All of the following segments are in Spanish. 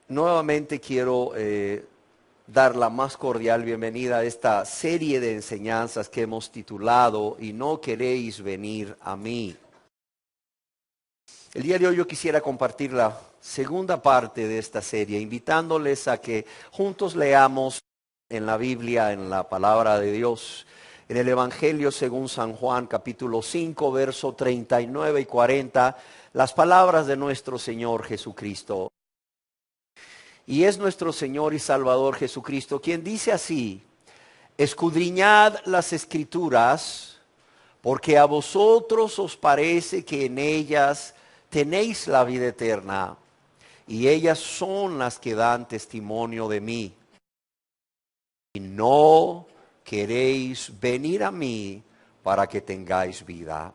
Nuevamente quiero dar la más cordial bienvenida a esta serie de enseñanzas que hemos titulado "Y no queréis venir a mí". El día de hoy yo quisiera compartir la segunda parte de esta serie, invitándoles a que juntos leamos en la Biblia, en la palabra de Dios, en el Evangelio según San Juan, capítulo 5, verso 39 y 40, las palabras de nuestro Señor Jesucristo. Y es nuestro Señor y Salvador Jesucristo quien dice así: escudriñad las Escrituras, porque a vosotros os parece que en ellas tenéis la vida eterna, y ellas son las que dan testimonio de mí. Y no queréis venir a mí para que tengáis vida.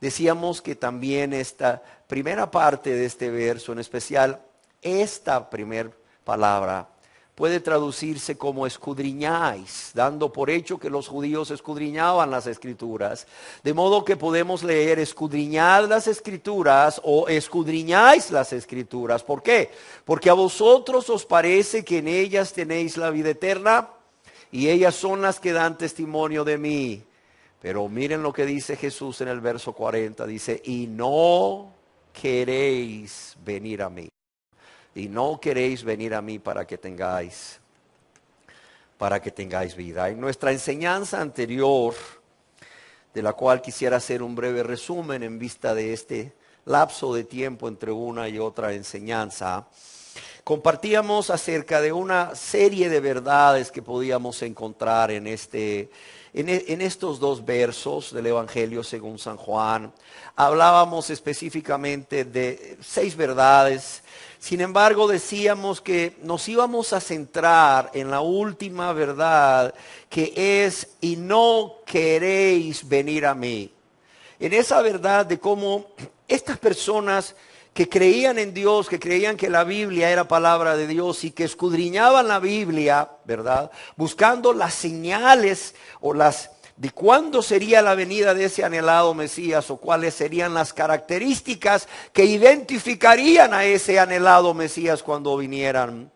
Decíamos que también esta primera parte de este verso, en especial esta primera palabra, puede traducirse como escudriñáis, dando por hecho que los judíos escudriñaban las Escrituras. De modo que podemos leer escudriñad las Escrituras o escudriñáis las Escrituras. ¿Por qué? Porque a vosotros os parece que en ellas tenéis la vida eterna y ellas son las que dan testimonio de mí. Pero miren lo que dice Jesús en el verso 40, dice: y no queréis venir a mí. Y no queréis venir a mí para que tengáis vida. En nuestra enseñanza anterior, de la cual quisiera hacer un breve resumen en vista de este lapso de tiempo entre una y otra enseñanza, compartíamos acerca de una serie de verdades que podíamos encontrar en estos dos versos del Evangelio según San Juan. Hablábamos específicamente de 6 verdades. Sin embargo, decíamos que nos íbamos a centrar en la última verdad, que es: y no queréis venir a mí. En esa verdad de cómo estas personas que creían en Dios, que creían que la Biblia era palabra de Dios y que escudriñaban la Biblia, ¿verdad?, buscando las señales o de cuándo sería la venida de ese anhelado Mesías o cuáles serían las características que identificarían a ese anhelado Mesías cuando vinieran.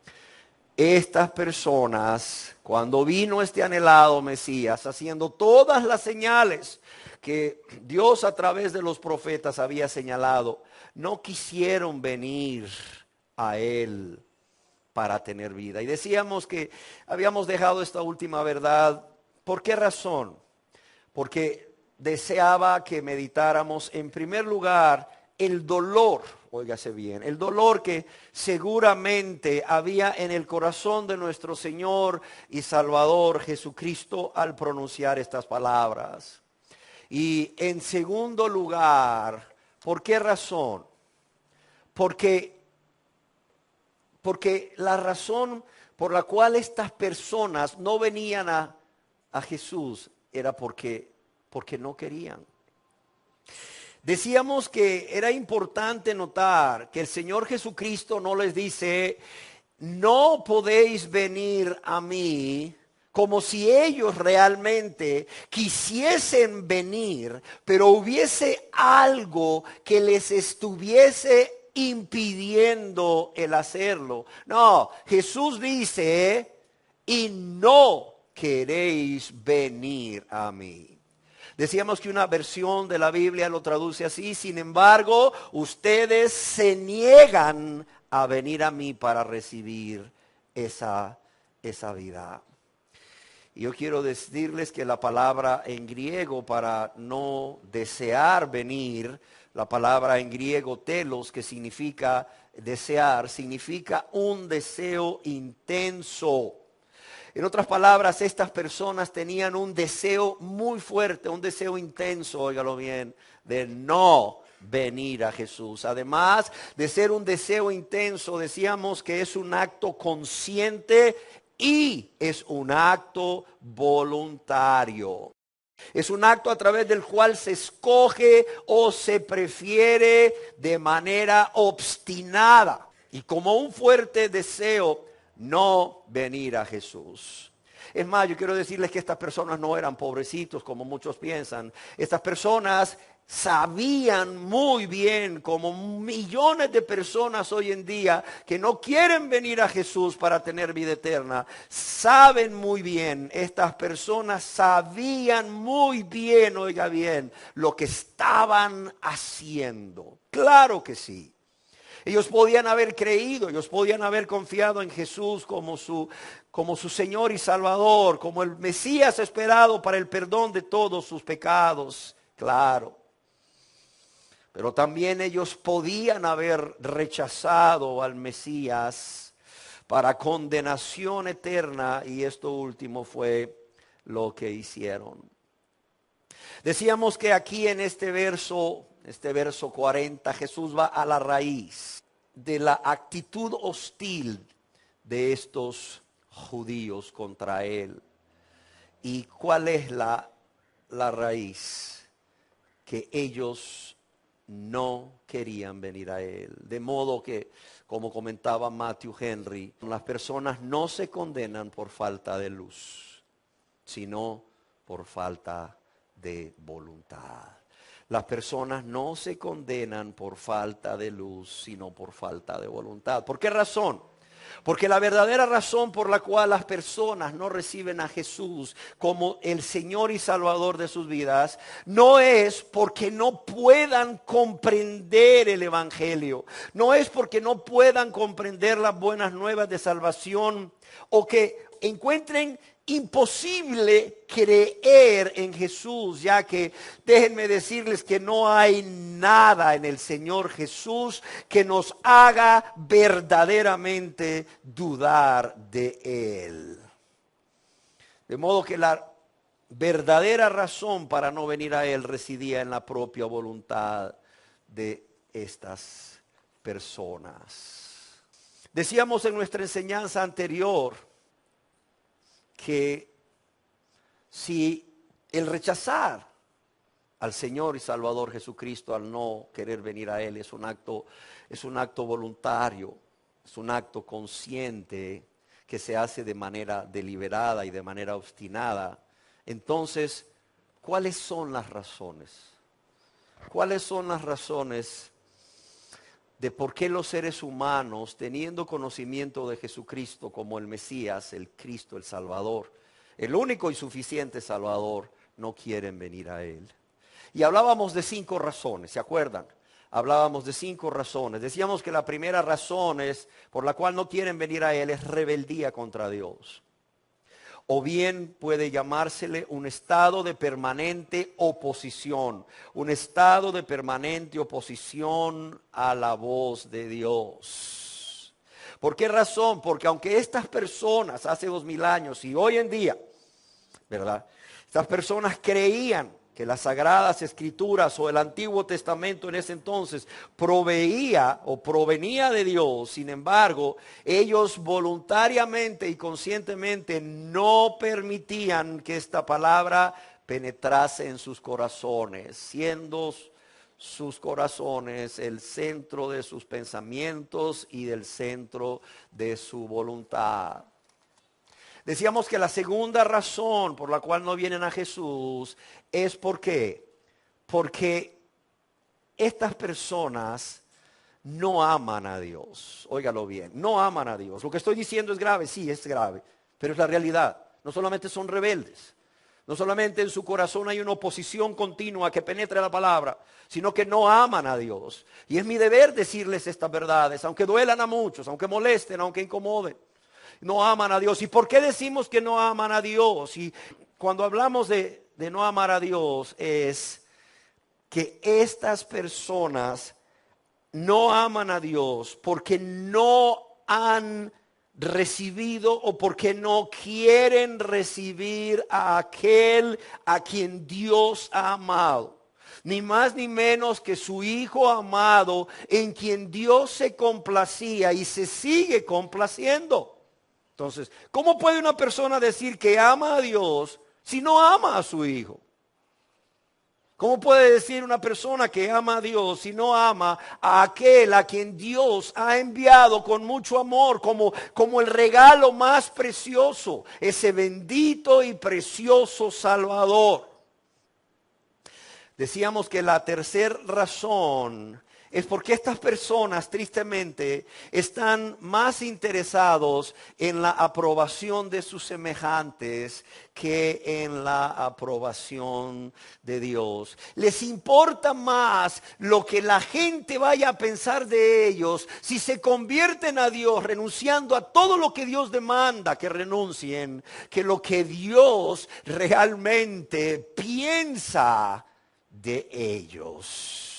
Estas personas, cuando vino este anhelado Mesías, haciendo todas las señales que Dios a través de los profetas había señalado, no quisieron venir a Él para tener vida. Y decíamos que habíamos dejado esta última verdad. ¿Por qué razón? Porque deseaba que meditáramos en primer lugar el dolor, óigase bien, el dolor que seguramente había en el corazón de nuestro Señor y Salvador Jesucristo al pronunciar estas palabras. Y en segundo lugar, ¿por qué razón? Porque la razón por la cual estas personas no venían a Jesús era porque no querían. Decíamos que era importante notar que el Señor Jesucristo no les dice: no podéis venir a mí, como si ellos realmente quisiesen venir, pero hubiese algo que les estuviese impidiendo el hacerlo. No, Jesús dice: y no queréis venir a mí. Decíamos que una versión de la Biblia lo traduce así: sin embargo, ustedes se niegan a venir a mí para recibir esa vida. Y yo quiero decirles que la palabra en griego para no desear venir, la palabra en griego telos, que significa desear, significa un deseo intenso. En otras palabras, estas personas tenían un deseo muy fuerte, un deseo intenso, óigalo bien, de no venir a Jesús. Además de ser un deseo intenso, decíamos que es un acto consciente y es un acto voluntario. Es un acto a través del cual se escoge o se prefiere de manera obstinada y como un fuerte deseo no venir a Jesús. Es más, yo quiero decirles que estas personas no eran pobrecitos como muchos piensan. Estas personas sabían muy bien, como millones de personas hoy en día que no quieren venir a Jesús para tener vida eterna, saben muy bien, estas personas sabían muy bien, oiga bien, lo que estaban haciendo. Claro que sí. Ellos podían haber creído, ellos podían haber confiado en Jesús como su Señor y Salvador, como el Mesías esperado para el perdón de todos sus pecados, claro. Pero también ellos podían haber rechazado al Mesías para condenación eterna, y esto último fue lo que hicieron. Decíamos que aquí en este verso 40, Jesús va a la raíz de la actitud hostil de estos judíos contra él. ¿Y cuál es la raíz? Que ellos no querían venir a él. De modo que, como comentaba Matthew Henry, las personas no se condenan por falta de luz, sino por falta de voluntad. Las personas no se condenan por falta de luz, sino por falta de voluntad. ¿Por qué razón? Porque la verdadera razón por la cual las personas no reciben a Jesús como el Señor y Salvador de sus vidas no es porque no puedan comprender el Evangelio, no es porque no puedan comprender las buenas nuevas de salvación o que encuentren imposible creer en Jesús, ya que déjenme decirles que no hay nada en el Señor Jesús que nos haga verdaderamente dudar de Él. De modo que la verdadera razón para no venir a Él residía en la propia voluntad de estas personas. Decíamos en nuestra enseñanza anterior que si el rechazar al Señor y Salvador Jesucristo, al no querer venir a Él, es un acto voluntario, es un acto consciente que se hace de manera deliberada y de manera obstinada, entonces, ¿cuáles son las razones? ¿Cuáles son las razones de por qué los seres humanos, teniendo conocimiento de Jesucristo como el Mesías, el Cristo, el Salvador, el único y suficiente Salvador, no quieren venir a Él? Y hablábamos de 5 razones, ¿se acuerdan? Hablábamos de 5 razones. Decíamos que la primera razón por la cual no quieren venir a Él es rebeldía contra Dios. O bien puede llamársele un estado de permanente oposición, un estado de permanente oposición a la voz de Dios. ¿Por qué razón? Porque aunque estas personas hace 2000 años y hoy en día, ¿verdad? Estas personas creían que las Sagradas Escrituras o el Antiguo Testamento en ese entonces provenía de Dios. Sin embargo, ellos voluntariamente y conscientemente no permitían que esta palabra penetrase en sus corazones, siendo sus corazones el centro de sus pensamientos y del centro de su voluntad. Decíamos que la segunda razón por la cual no vienen a Jesús es porque estas personas no aman a Dios. Óigalo bien, no aman a Dios. Lo que estoy diciendo es grave, sí, es grave, pero es la realidad. No solamente son rebeldes, no solamente en su corazón hay una oposición continua que penetra la palabra, sino que no aman a Dios. Y es mi deber decirles estas verdades, aunque duelan a muchos, aunque molesten, aunque incomoden. No aman a Dios. ¿Y por qué decimos que no aman a Dios? Y cuando hablamos de no amar a Dios es que estas personas no aman a Dios porque no han recibido o porque no quieren recibir a aquel a quien Dios ha amado. Ni más ni menos que su Hijo amado, en quien Dios se complacía y se sigue complaciendo. Entonces, ¿cómo puede una persona decir que ama a Dios si no ama a su Hijo? ¿Cómo puede decir una persona que ama a Dios si no ama a aquel a quien Dios ha enviado con mucho amor como el regalo más precioso, ese bendito y precioso Salvador? Decíamos que la tercera razón es porque estas personas, tristemente, están más interesados en la aprobación de sus semejantes que en la aprobación de Dios. Les importa más lo que la gente vaya a pensar de ellos si se convierten a Dios, renunciando a todo lo que Dios demanda que renuncien, que lo que Dios realmente piensa de ellos.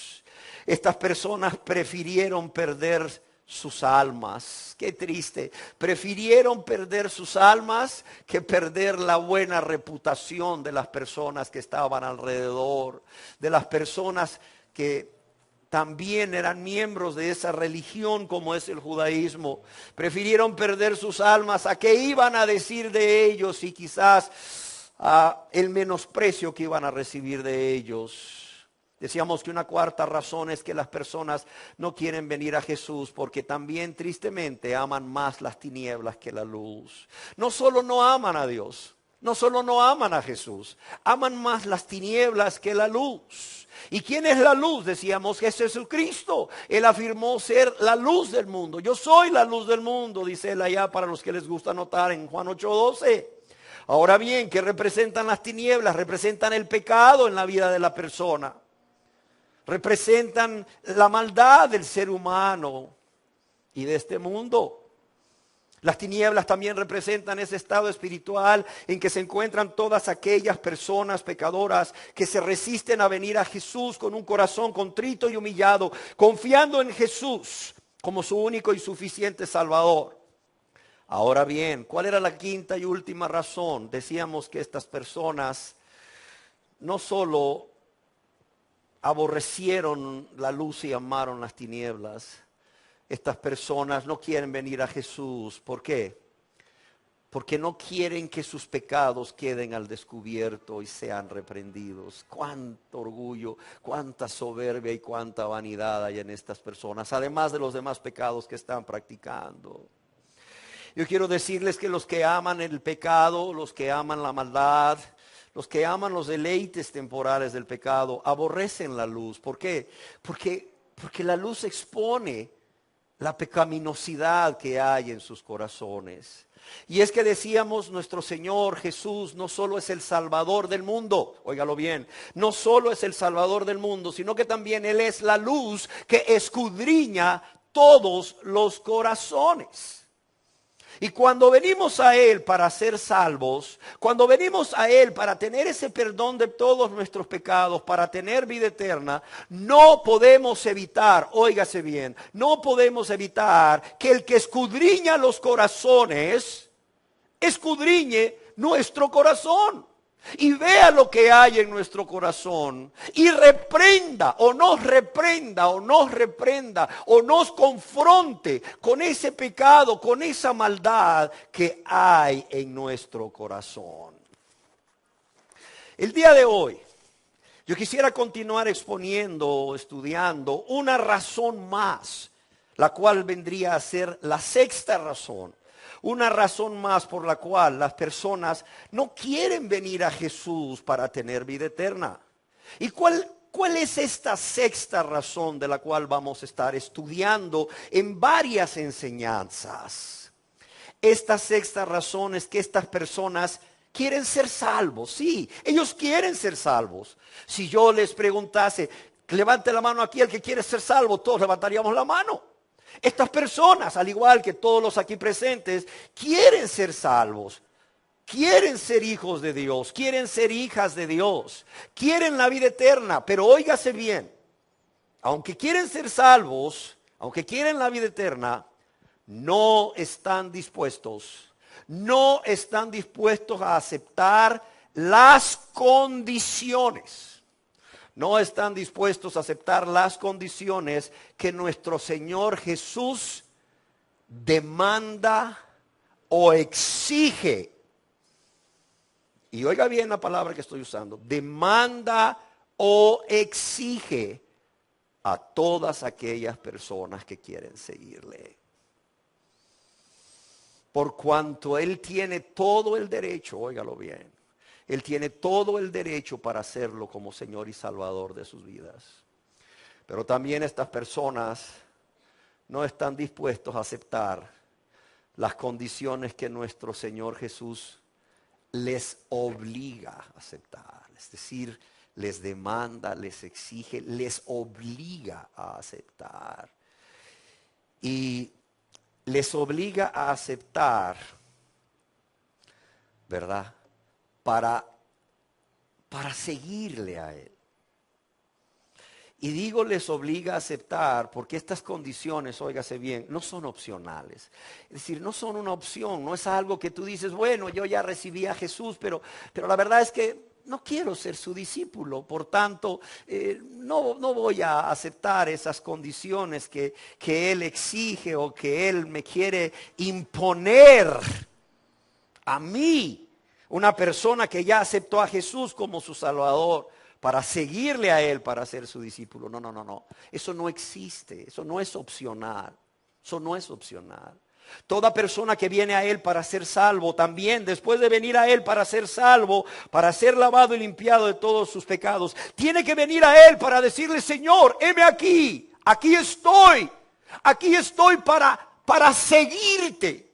Estas personas prefirieron perder sus almas. Qué triste. Prefirieron perder sus almas que perder la buena reputación de las personas que estaban alrededor, de las personas que también eran miembros de esa religión como es el judaísmo. Prefirieron perder sus almas a qué iban a decir de ellos y quizás a el menosprecio que iban a recibir de ellos. Decíamos que una cuarta razón es que las personas no quieren venir a Jesús porque también tristemente aman más las tinieblas que la luz. No solo no aman a Dios, no solo no aman a Jesús, aman más las tinieblas que la luz. ¿Y quién es la luz? Decíamos que es Jesucristo. Él afirmó ser la luz del mundo. Yo soy la luz del mundo, dice él allá para los que les gusta anotar en Juan 8:12. Ahora bien, ¿qué representan las tinieblas? Representan el pecado en la vida de la persona. Representan la maldad del ser humano y de este mundo. Las tinieblas también representan ese estado espiritual en que se encuentran todas aquellas personas pecadoras que se resisten a venir a Jesús con un corazón contrito y humillado, confiando en Jesús como su único y suficiente Salvador. Ahora bien, ¿cuál era la quinta y última razón? Decíamos que estas personas no solo aborrecieron la luz y amaron las tinieblas. Estas personas no quieren venir a Jesús. ¿Por qué? Porque no quieren que sus pecados queden al descubierto y sean reprendidos. Cuánto orgullo, cuánta soberbia y cuánta vanidad hay en estas personas, además de los demás pecados que están practicando. Yo quiero decirles que los que aman el pecado, los que aman la maldad, los que aman los deleites temporales del pecado, aborrecen la luz. ¿Por qué? Porque la luz expone la pecaminosidad que hay en sus corazones. Y es que decíamos, nuestro Señor Jesús no solo es el Salvador del mundo, óigalo bien, no solo es el Salvador del mundo, sino que también Él es la luz que escudriña todos los corazones. Y cuando venimos a Él para ser salvos, cuando venimos a Él para tener ese perdón de todos nuestros pecados, para tener vida eterna, no podemos evitar, óigase bien, no podemos evitar que el que escudriña los corazones, escudriñe nuestro corazón. Y vea lo que hay en nuestro corazón y reprenda o nos confronte con ese pecado, con esa maldad que hay en nuestro corazón. El día de hoy yo quisiera continuar exponiendo, estudiando una razón más, la cual vendría a ser la sexta razón. Una razón más por la cual las personas no quieren venir a Jesús para tener vida eterna. ¿Y cuál es esta sexta razón de la cual vamos a estar estudiando en varias enseñanzas? Esta sexta razón es que estas personas quieren ser salvos. Sí, ellos quieren ser salvos. Si yo les preguntase, levante la mano aquí el que quiere ser salvo, todos levantaríamos la mano. Estas personas, al igual que todos los aquí presentes, quieren ser salvos, quieren ser hijos de Dios, quieren ser hijas de Dios, quieren la vida eterna, pero óigase bien, aunque quieren ser salvos, aunque quieren la vida eterna, no están dispuestos a aceptar las condiciones. No están dispuestos a aceptar las condiciones que nuestro Señor Jesús demanda o exige. Y oiga bien la palabra que estoy usando. Demanda o exige a todas aquellas personas que quieren seguirle. Por cuanto Él tiene todo el derecho, óigalo bien. Él tiene todo el derecho para hacerlo como Señor y Salvador de sus vidas. Pero también estas personas no están dispuestos a aceptar las condiciones que nuestro Señor Jesús les obliga a aceptar. Es decir, les demanda, les exige, les obliga a aceptar. Y les obliga a aceptar, ¿verdad? Para seguirle a Él. Y digo les obliga a aceptar porque estas condiciones, óigase bien, no son opcionales. Es decir, no son una opción, no es algo que tú dices, bueno, yo ya recibí a Jesús, pero la verdad es que no quiero ser su discípulo, por tanto, no voy a aceptar esas condiciones que Él exige o que Él me quiere imponer a mí, una persona que ya aceptó a Jesús como su Salvador, para seguirle a Él, para ser su discípulo. No. Eso no existe, eso no es opcional. Eso no es opcional. Toda persona que viene a Él para ser salvo, también después de venir a Él para ser salvo, para ser lavado y limpiado de todos sus pecados, tiene que venir a Él para decirle, Señor, heme aquí estoy para seguirte.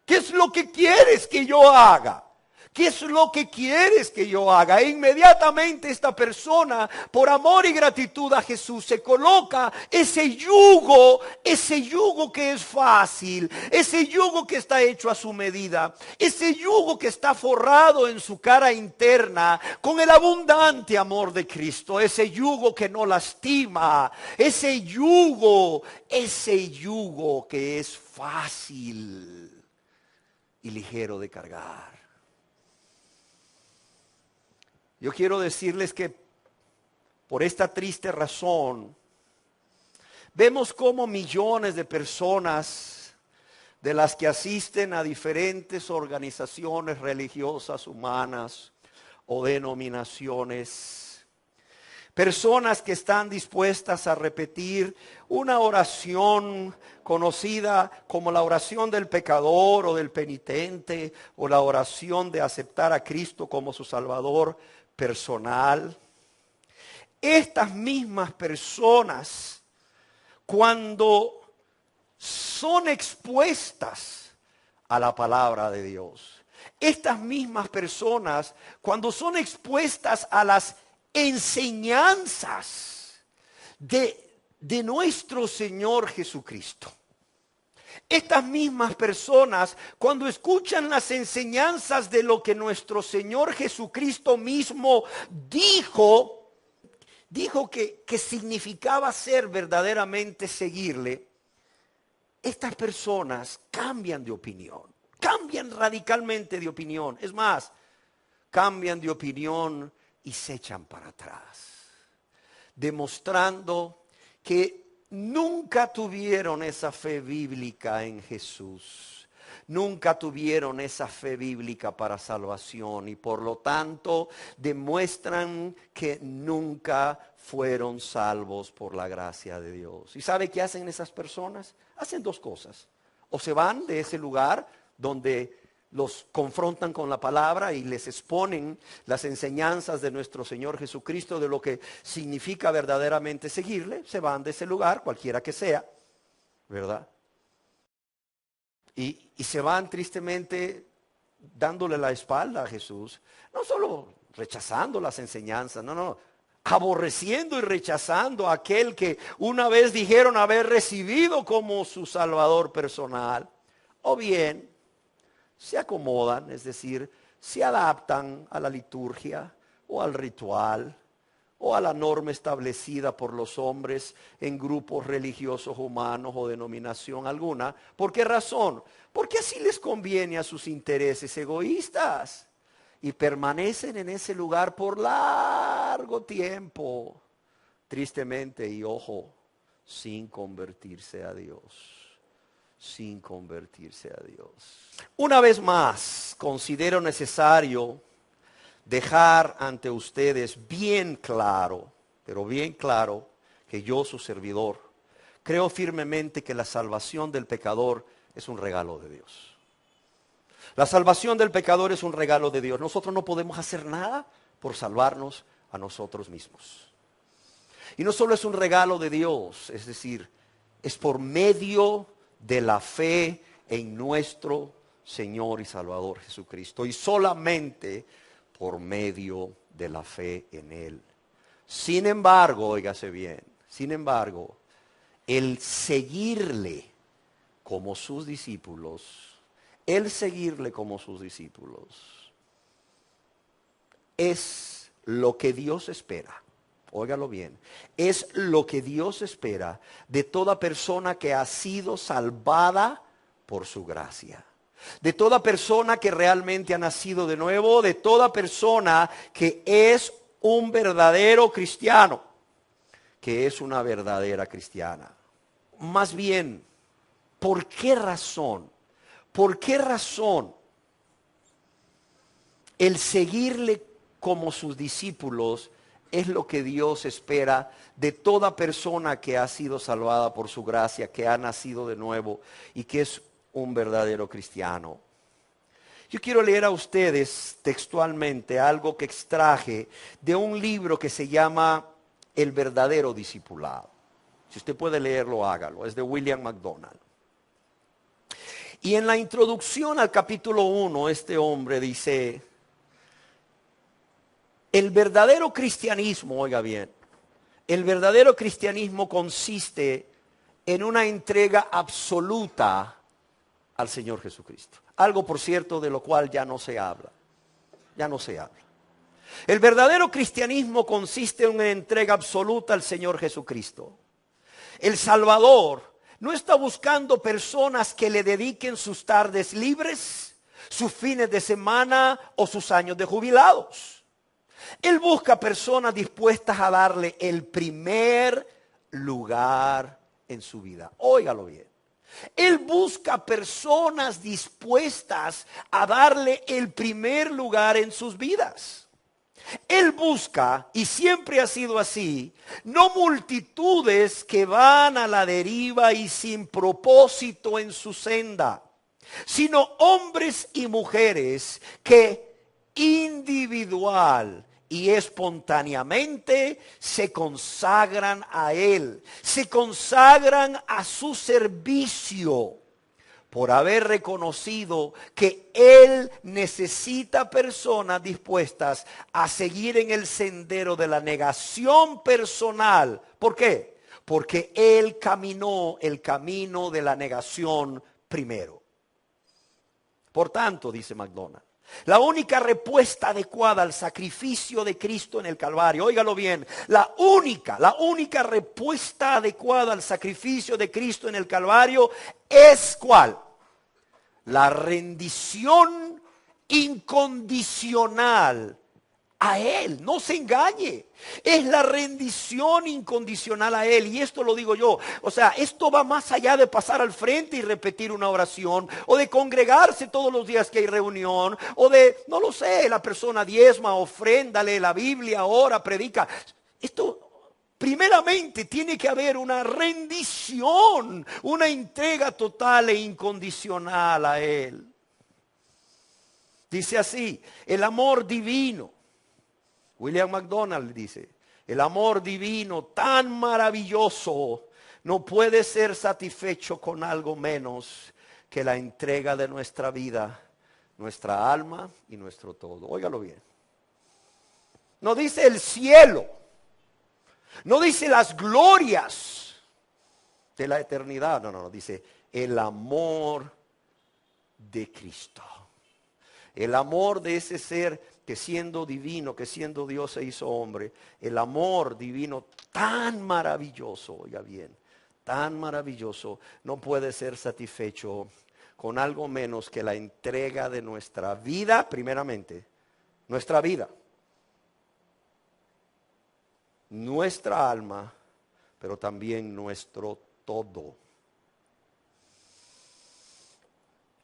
¿Qué es lo que quieres que yo haga? ¿Qué es lo que quieres que yo haga? E inmediatamente esta persona, por amor y gratitud a Jesús, se coloca ese yugo que es fácil, ese yugo que está hecho a su medida, ese yugo que está forrado en su cara interna con el abundante amor de Cristo, ese yugo que no lastima, ese yugo que es fácil y ligero de cargar. Yo quiero decirles que por esta triste razón, vemos cómo millones de personas de las que asisten a diferentes organizaciones religiosas, humanas o denominaciones, personas que están dispuestas a repetir una oración conocida como la oración del pecador o del penitente, o la oración de aceptar a Cristo como su Salvador personal. Estas mismas personas, cuando son expuestas a la palabra de Dios, estas mismas personas, cuando son expuestas a las enseñanzas de nuestro Señor Jesucristo, estas mismas personas, cuando escuchan las enseñanzas de lo que nuestro Señor Jesucristo mismo dijo que significaba ser verdaderamente seguirle, estas personas cambian de opinión, cambian radicalmente de opinión. Es más, cambian de opinión y se echan para atrás, demostrando que nunca tuvieron esa fe bíblica en Jesús. Nunca tuvieron esa fe bíblica para salvación y por lo tanto demuestran que nunca fueron salvos por la gracia de Dios. ¿Y sabe qué hacen esas personas? Hacen dos cosas. O se van de ese lugar donde los confrontan con la palabra y les exponen las enseñanzas de nuestro Señor Jesucristo, de lo que significa verdaderamente seguirle. Se van de ese lugar, cualquiera que sea, ¿verdad? Y se van tristemente dándole la espalda a Jesús, no solo rechazando las enseñanzas, no, aborreciendo y rechazando a aquel que una vez dijeron haber recibido como su Salvador personal, o bien se acomodan, es decir, se adaptan a la liturgia o al ritual o a la norma establecida por los hombres en grupos religiosos humanos o denominación alguna. ¿Por qué razón? Porque así les conviene a sus intereses egoístas y permanecen en ese lugar por largo tiempo, tristemente, y ojo, sin convertirse a Dios. Sin convertirse a Dios. Una vez más, considero necesario dejar ante ustedes bien claro, pero bien claro, que yo, su servidor, creo firmemente que la salvación del pecador es un regalo de Dios. La salvación del pecador es un regalo de Dios. Nosotros no podemos hacer nada por salvarnos a nosotros mismos. Y no solo es un regalo de Dios, es decir, es por medio de la fe en nuestro Señor y Salvador Jesucristo. Y solamente por medio de la fe en Él. Sin embargo, óigase bien, sin embargo, el seguirle como sus discípulos, es lo que Dios espera. Óigalo bien, es lo que Dios espera de toda persona que ha sido salvada por su gracia. De toda persona que realmente ha nacido de nuevo, de toda persona que es un verdadero cristiano, que es una verdadera cristiana. Más bien, ¿por qué razón? ¿Por qué razón el seguirle como sus discípulos es lo que Dios espera de toda persona que ha sido salvada por su gracia, que ha nacido de nuevo y que es un verdadero cristiano? Yo quiero leer a ustedes textualmente algo que extraje de un libro que se llama El verdadero discipulado. Si usted puede leerlo, hágalo. Es de William MacDonald. Y en la introducción al capítulo 1, este hombre dice: el verdadero cristianismo, oiga bien, el verdadero cristianismo consiste en una entrega absoluta al Señor Jesucristo. Algo, por cierto, de lo cual ya no se habla. Ya no se habla. El verdadero cristianismo consiste en una entrega absoluta al Señor Jesucristo. El Salvador no está buscando personas que le dediquen sus tardes libres, sus fines de semana o sus años de jubilados. Él busca personas dispuestas a darle el primer lugar en su vida. Óigalo bien. Él busca personas dispuestas a darle el primer lugar en sus vidas. Él busca, y siempre ha sido así, no multitudes que van a la deriva y sin propósito en su senda, sino hombres y mujeres que individual y espontáneamente se consagran a Él, se consagran a su servicio, por haber reconocido que Él necesita personas dispuestas a seguir en el sendero de la negación personal. ¿Por qué? Porque Él caminó el camino de la negación primero. Por tanto, dice MacDonald, la única respuesta adecuada al sacrificio de Cristo en el Calvario, óigalo bien, la única respuesta adecuada al sacrificio de Cristo en el Calvario es ¿cuál? La rendición incondicional a Él. No se engañe, es la rendición incondicional a Él. Y esto lo digo yo, o sea, esto va más allá de pasar al frente y repetir una oración, o de congregarse todos los días que hay reunión, o de, no lo sé, la persona diezma, ofrenda, lee la Biblia, ora, predica. Esto primeramente tiene que haber una rendición, una entrega total e incondicional a Él. Dice así, el amor divino. William MacDonald dice, el amor divino tan maravilloso no puede ser satisfecho con algo menos que la entrega de nuestra vida, nuestra alma y nuestro todo. Óigalo bien. No dice el cielo, no dice las glorias de la eternidad, no, dice el amor de Cristo. El amor de ese ser que siendo divino, que siendo Dios se hizo hombre, el amor divino tan maravilloso, oiga bien, tan maravilloso, no puede ser satisfecho con algo menos que la entrega de nuestra vida, primeramente, nuestra vida, nuestra alma, pero también nuestro todo.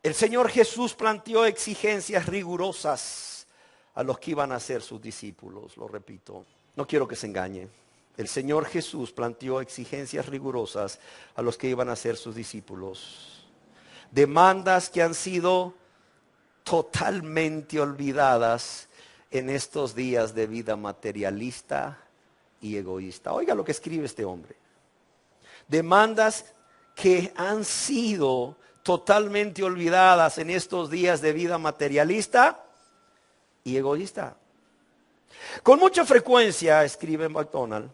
El Señor Jesús planteó exigencias rigurosas a los que iban a ser sus discípulos, lo repito, no quiero que se engañe. El Señor Jesús planteó exigencias rigurosas a los que iban a ser sus discípulos. Demandas que han sido totalmente olvidadas en estos días de vida materialista y egoísta. Oiga lo que escribe este hombre. Demandas que han sido totalmente olvidadas en estos días de vida materialista y egoísta. Con mucha frecuencia, escribe MacDonald,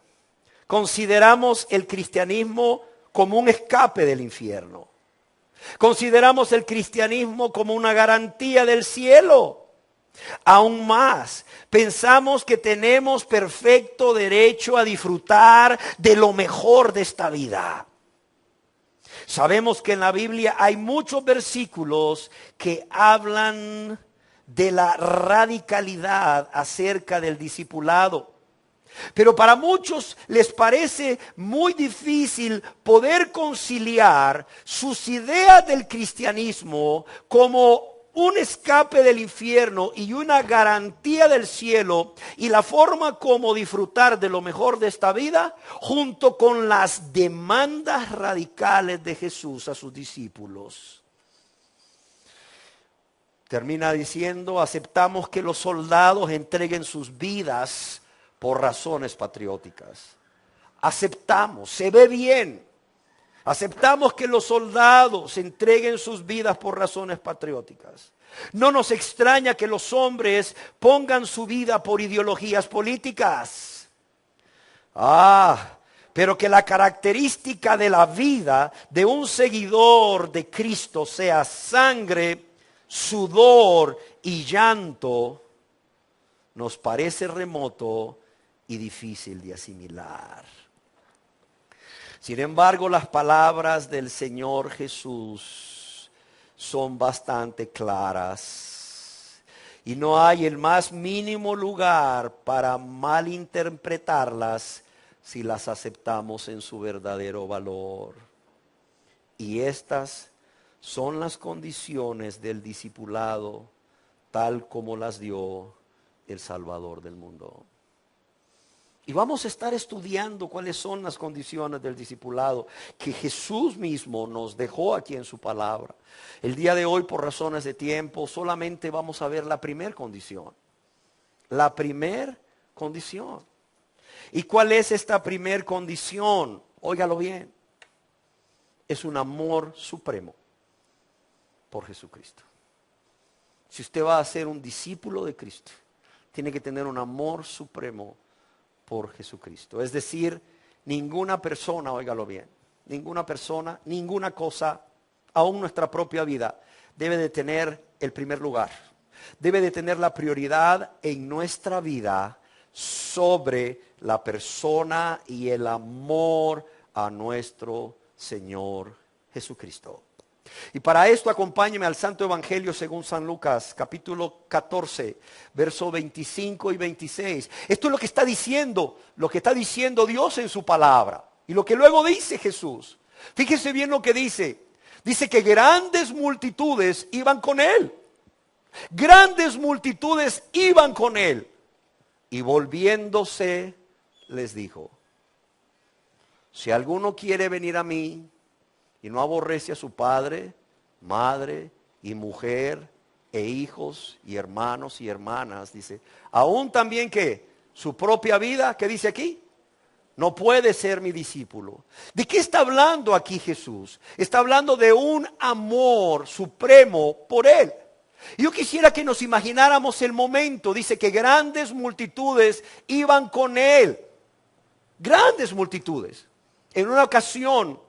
consideramos el cristianismo como un escape del infierno. Consideramos el cristianismo como una garantía del cielo. Aún más, pensamos que tenemos perfecto derecho a disfrutar de lo mejor de esta vida. Sabemos que en la Biblia hay muchos versículos que hablan de la radicalidad acerca del discipulado. Pero para muchos les parece muy difícil poder conciliar sus ideas del cristianismo como un escape del infierno y una garantía del cielo y la forma como disfrutar de lo mejor de esta vida junto con las demandas radicales de Jesús a sus discípulos. Termina diciendo, aceptamos que los soldados entreguen sus vidas por razones patrióticas. Aceptamos, se ve bien. Aceptamos que los soldados entreguen sus vidas por razones patrióticas. No nos extraña que los hombres pongan su vida por ideologías políticas. Pero que la característica de la vida de un seguidor de Cristo sea sangre, sudor y llanto, nos parece remoto y difícil de asimilar. Sin embargo, las palabras del Señor Jesús son bastante claras y no hay el más mínimo lugar para malinterpretarlas si las aceptamos en su verdadero valor. Y estas son las condiciones del discipulado tal como las dio el Salvador del mundo. Y vamos a estar estudiando cuáles son las condiciones del discipulado que Jesús mismo nos dejó aquí en su palabra. El día de hoy, por razones de tiempo, solamente vamos a ver la primera condición. La primera condición. ¿Y cuál es esta primera condición? Óigalo bien. Es un amor supremo por Jesucristo. Si usted va a ser un discípulo de Cristo, tiene que tener un amor supremo por Jesucristo. Es decir, ninguna persona, óigalo bien, ninguna persona, ninguna cosa, aún nuestra propia vida, debe de tener el primer lugar. Debe de tener la prioridad en nuestra vida sobre la persona y el amor a nuestro Señor Jesucristo. Y para esto acompáñeme al Santo Evangelio según San Lucas, capítulo 14, versos 25 y 26. Esto es lo que está diciendo Dios en su palabra. Y lo que luego dice Jesús. Fíjese bien lo que dice. Dice que grandes multitudes iban con él. Grandes multitudes iban con él. Y volviéndose les dijo, si alguno quiere venir a mí y no aborrece a su padre, madre y mujer e hijos y hermanos y hermanas, dice, aún también que su propia vida, ¿qué dice aquí? No puede ser mi discípulo. ¿De qué está hablando aquí Jesús? Está hablando de un amor supremo por él. Yo quisiera que nos imagináramos el momento. Dice que grandes multitudes iban con él. Grandes multitudes. En una ocasión,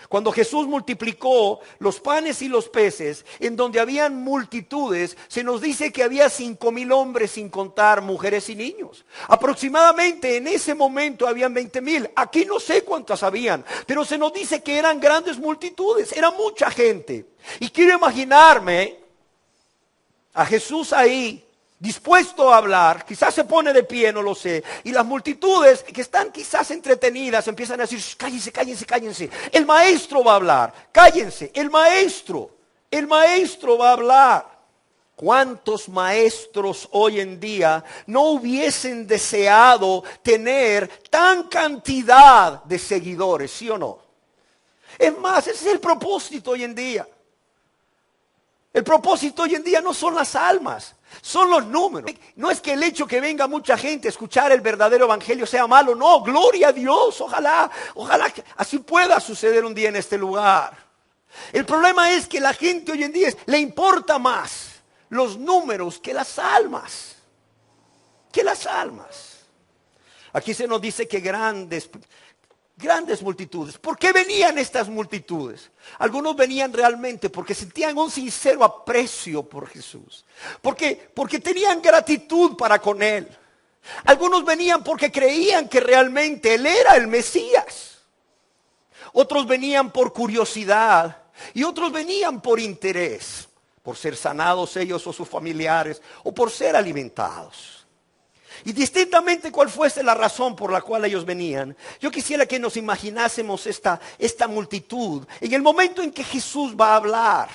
cuando Jesús multiplicó los panes y los peces, en donde habían multitudes, se nos dice que había 5,000 hombres sin contar mujeres y niños. Aproximadamente en ese momento habían 20,000. Aquí no sé cuántas habían, pero se nos dice que eran grandes multitudes, era mucha gente. Y quiero imaginarme a Jesús ahí, dispuesto a hablar, quizás se pone de pie, no lo sé, y las multitudes que están quizás entretenidas empiezan a decir, cállense, cállense, cállense, el maestro va a hablar, cállense, el maestro va a hablar. ¿Cuántos maestros hoy en día no hubiesen deseado tener tan cantidad de seguidores, sí o no? Es más, ese es el propósito hoy en día. El propósito hoy en día no son las almas, son los números. No es que el hecho que venga mucha gente a escuchar el verdadero evangelio sea malo, no, gloria a Dios, ojalá que así pueda suceder un día en este lugar. El problema es que la gente hoy en día le importa más los números que las almas, Aquí se nos dice que grandes multitudes. ¿Por qué venían estas multitudes? Algunos venían realmente porque sentían un sincero aprecio por Jesús. Porque tenían gratitud para con Él. Algunos venían porque creían que realmente Él era el Mesías. Otros venían por curiosidad y otros venían por interés, por ser sanados ellos o sus familiares o por ser alimentados. Y distintamente cuál fuese la razón por la cual ellos venían, yo quisiera que nos imaginásemos esta multitud en el momento en que Jesús va a hablar.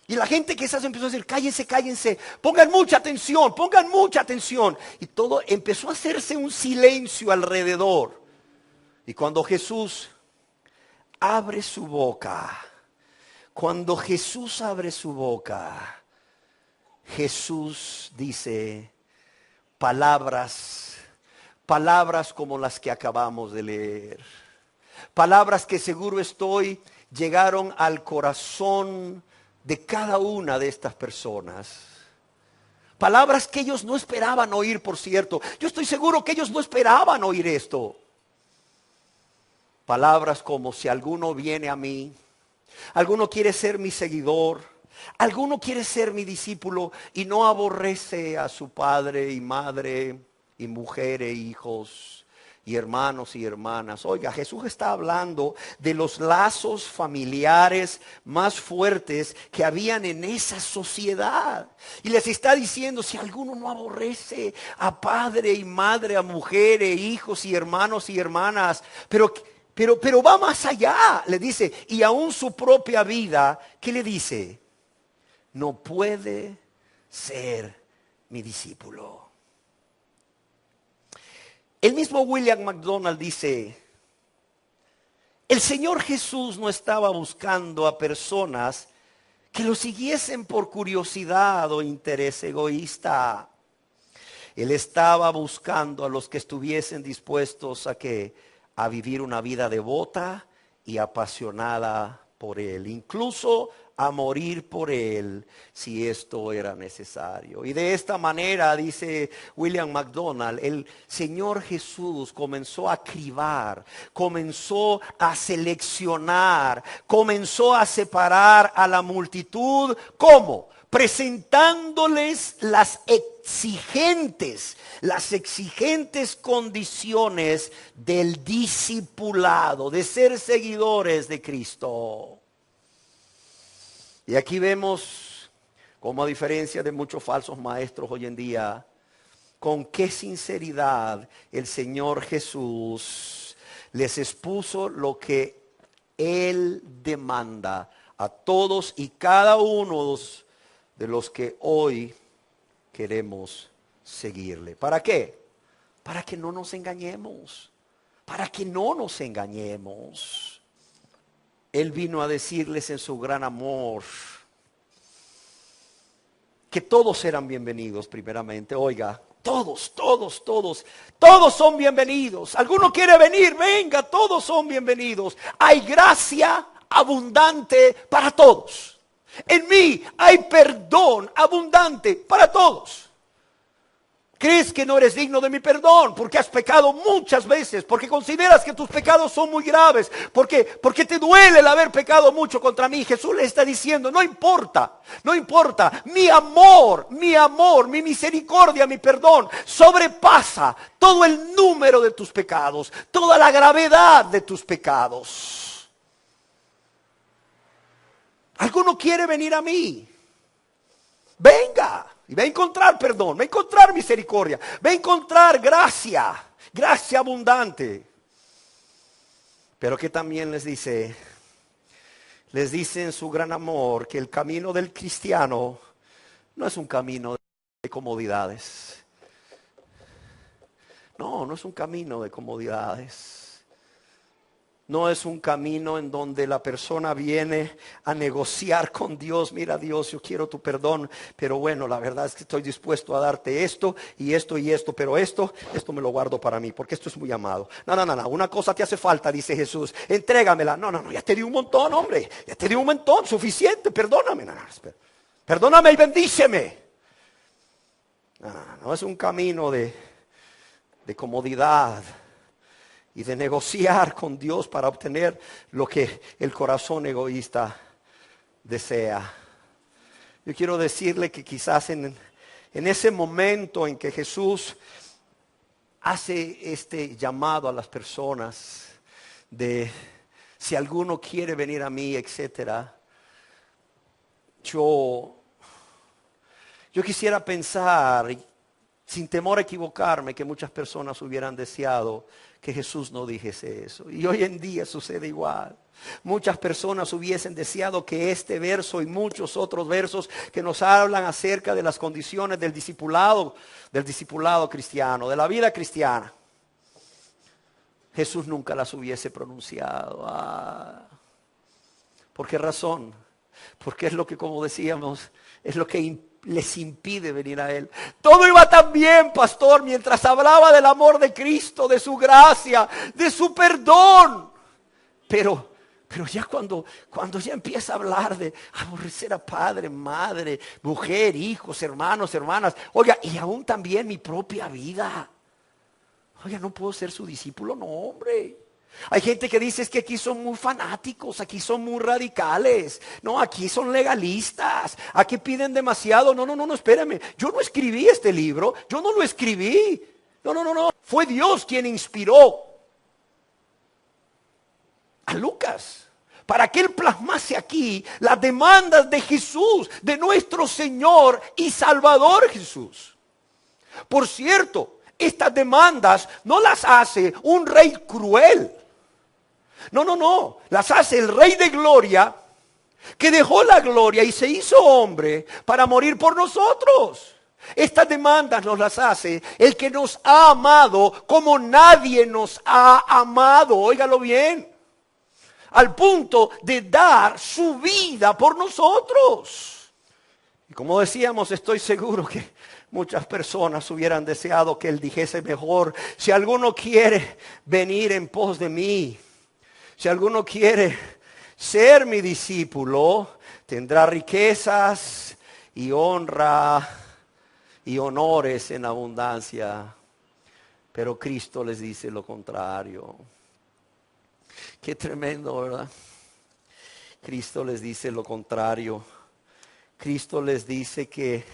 Y la gente quizás empezó a decir, cállense, pongan mucha atención. Y todo empezó a hacerse un silencio alrededor. Y cuando Jesús abre su boca, Jesús dice palabras como las que acabamos de leer. Palabras que seguro estoy llegaron al corazón de cada una de estas personas. Palabras que ellos no esperaban oír, por cierto. Yo estoy seguro que ellos no esperaban oír esto. Palabras como: si alguno viene a mí, alguno quiere ser mi seguidor, alguno quiere ser mi discípulo y no aborrece a su padre y madre y mujer e hijos y hermanos y hermanas. Oiga, Jesús está hablando de los lazos familiares más fuertes que habían en esa sociedad. Y les está diciendo: si alguno no aborrece a padre y madre, a mujer e hijos y hermanos y hermanas, pero va más allá, le dice, y aún su propia vida, ¿qué le dice? No puede ser mi discípulo. El mismo William MacDonald dice: el Señor Jesús no estaba buscando a personas que lo siguiesen por curiosidad o interés egoísta. Él estaba buscando a los que estuviesen dispuestos a vivir una vida devota y apasionada por Él, incluso a morir por Él si esto era necesario. Y de esta manera, dice William MacDonald, el Señor Jesús comenzó a cribar, comenzó a seleccionar, comenzó a separar a la multitud. ¿Cómo? Presentándoles las exigentes condiciones del discipulado, de ser seguidores de Cristo. Y aquí vemos cómo, a diferencia de muchos falsos maestros hoy en día, con qué sinceridad el Señor Jesús les expuso lo que Él demanda a todos y cada uno de los que hoy queremos seguirle. ¿Para qué? Para que no nos engañemos. Él vino a decirles en su gran amor que todos eran bienvenidos primeramente. Oiga, todos son bienvenidos. ¿Alguno quiere venir? Venga, todos son bienvenidos. Hay gracia abundante para todos. En mí hay perdón abundante para todos. ¿Crees que no eres digno de mi perdón? Porque has pecado muchas veces, porque consideras que tus pecados son muy graves, porque te duele el haber pecado mucho contra mí. Jesús le está diciendo: no importa, mi amor, mi misericordia, mi perdón sobrepasa todo el número de tus pecados, toda la gravedad de tus pecados. ¿Alguno quiere venir a mí? Venga. Y va a encontrar perdón, va a encontrar misericordia, va a encontrar gracia abundante. Pero que también les dice en su gran amor que el camino del cristiano no es un camino de comodidades. No es un camino de comodidades. No es un camino en donde la persona viene a negociar con Dios. Mira, Dios, yo quiero tu perdón, pero bueno, la verdad es que estoy dispuesto a darte esto y esto y esto, pero esto me lo guardo para mí, porque esto es muy amado. No, una cosa te hace falta, dice Jesús, entrégamela. No, ya te di un montón, hombre, ya te di un montón, suficiente, perdóname. Espera. Perdóname y bendíceme. No es un camino de comodidad y de negociar con Dios para obtener lo que el corazón egoísta desea. Yo quiero decirle que quizás en ese momento en que Jesús hace este llamado a las personas de si alguno quiere venir a mí, etcétera, yo quisiera pensar, sin temor a equivocarme, que muchas personas hubieran deseado que Jesús no dijese eso. Y hoy en día sucede igual. Muchas personas hubiesen deseado que este verso y muchos otros versos que nos hablan acerca de las condiciones del discipulado cristiano, de la vida cristiana, Jesús nunca las hubiese pronunciado. ¿Por qué razón? Porque es lo que, como decíamos, es lo que les impide venir a Él. Todo iba tan bien, pastor, mientras hablaba del amor de Cristo, de su gracia, de su perdón. Pero ya cuando ya empieza a hablar de aborrecer a padre, madre, mujer, hijos, hermanos, hermanas, oiga, y aún también mi propia vida. Oiga, ¿no puedo ser su discípulo? No, hombre. Hay gente que dice es que aquí son muy fanáticos, aquí son muy radicales, no, aquí son legalistas, aquí piden demasiado. No, espérame, yo no escribí este libro, yo no lo escribí. No, fue Dios quien inspiró a Lucas para que él plasmase aquí las demandas de Jesús, de nuestro Señor y Salvador Jesús. Por cierto, estas demandas no las hace un rey cruel. No, las hace el Rey de Gloria, que dejó la gloria y se hizo hombre para morir por nosotros. Estas demandas nos las hace el que nos ha amado como nadie nos ha amado, óigalo bien, al punto de dar su vida por nosotros. Y como decíamos, estoy seguro que muchas personas hubieran deseado que Él dijese mejor: si alguno quiere venir en pos de mí, si alguno quiere ser mi discípulo, tendrá riquezas y honra y honores en abundancia. Pero Cristo les dice lo contrario. Qué tremendo, ¿verdad? Cristo les dice lo contrario. Cristo les dice que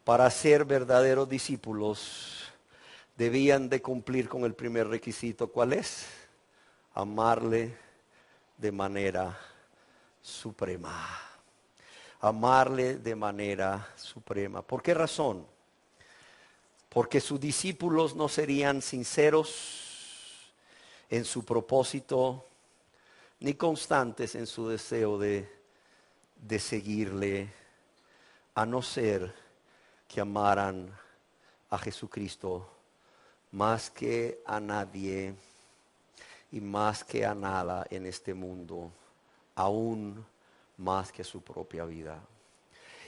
para ser verdaderos discípulos debían de cumplir con el primer requisito. ¿Cuál es? Amarle de manera suprema. Amarle de manera suprema. ¿Por qué razón? Porque sus discípulos no serían sinceros en su propósito, ni constantes en su deseo de seguirle, a no ser que amaran a Jesucristo más que a nadie y más que a nada en este mundo, aún más que su propia vida.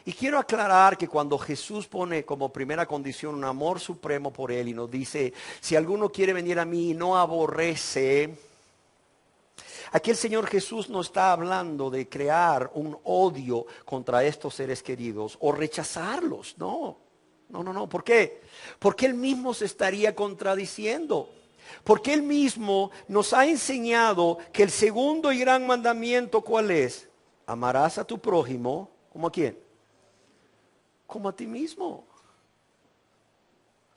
Y quiero aclarar que cuando Jesús pone como primera condición un amor supremo por Él y nos dice: si alguno quiere venir a mí y no aborrece, aquí el Señor Jesús no está hablando de crear un odio contra estos seres queridos o rechazarlos. No. ¿Por qué? Porque Él mismo se estaría contradiciendo. Porque Él mismo nos ha enseñado que el segundo y gran mandamiento, ¿cuál es? Amarás a tu prójimo, ¿como a quién? Como a ti mismo.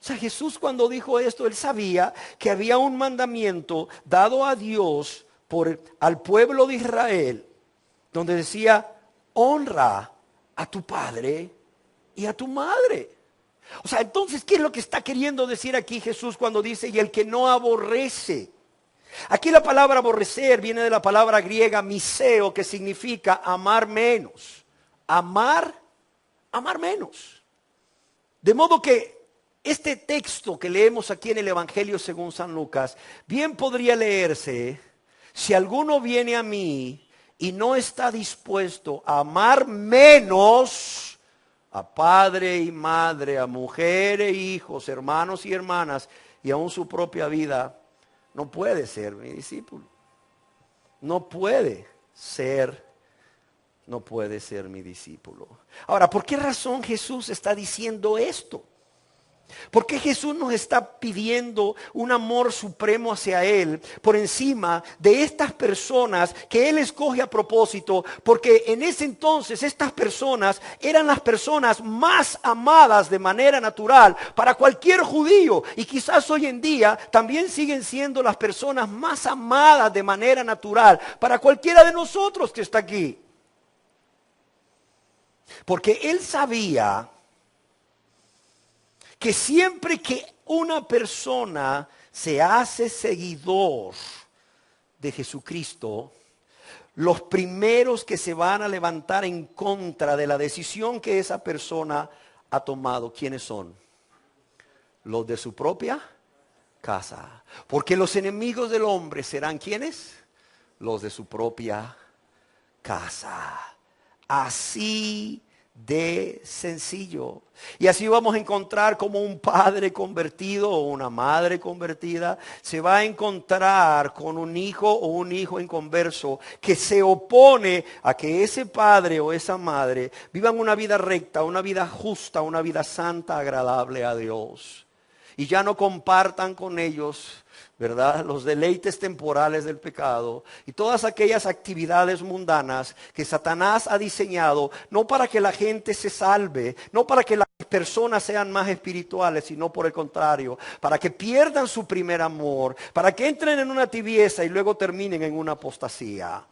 O sea, Jesús cuando dijo esto, Él sabía que había un mandamiento dado a Dios al pueblo de Israel, donde decía: honra a tu padre y a tu madre. O sea, entonces, ¿qué es lo que está queriendo decir aquí Jesús cuando dice: y el que no aborrece? Aquí la palabra aborrecer viene de la palabra griega miseo, que significa amar menos. Amar menos. De modo que este texto que leemos aquí en el Evangelio según San Lucas bien podría leerse Si alguno viene a mí y no está dispuesto a amar menos a padre y madre, a mujer e hijos, hermanos y hermanas, y aún su propia vida, no puede ser mi discípulo. No puede ser mi discípulo. Ahora, ¿por qué razón Jesús está diciendo esto? ¿Por qué Jesús nos está pidiendo un amor supremo hacia Él por encima de estas personas que Él escoge a propósito? Porque en ese entonces estas personas eran las personas más amadas de manera natural para cualquier judío. Y quizás hoy en día también siguen siendo las personas más amadas de manera natural para cualquiera de nosotros que está aquí. Porque Él sabía que siempre que una persona se hace seguidor de Jesucristo, los primeros que se van a levantar en contra de la decisión que esa persona ha tomado, ¿quiénes son? Los de su propia casa. Porque los enemigos del hombre serán ¿quiénes? Los de su propia casa. Así de sencillo. Y así vamos a encontrar como un padre convertido o una madre convertida se va a encontrar con un hijo o un hijo inconverso que se opone a que ese padre o esa madre vivan una vida recta, una vida justa, una vida santa, agradable a Dios. Y ya no compartan con ellos, ¿verdad?, los deleites temporales del pecado y todas aquellas actividades mundanas que Satanás ha diseñado, no para que la gente se salve, no para que las personas sean más espirituales, sino por el contrario, para que pierdan su primer amor, para que entren en una tibieza y luego terminen en una apostasía.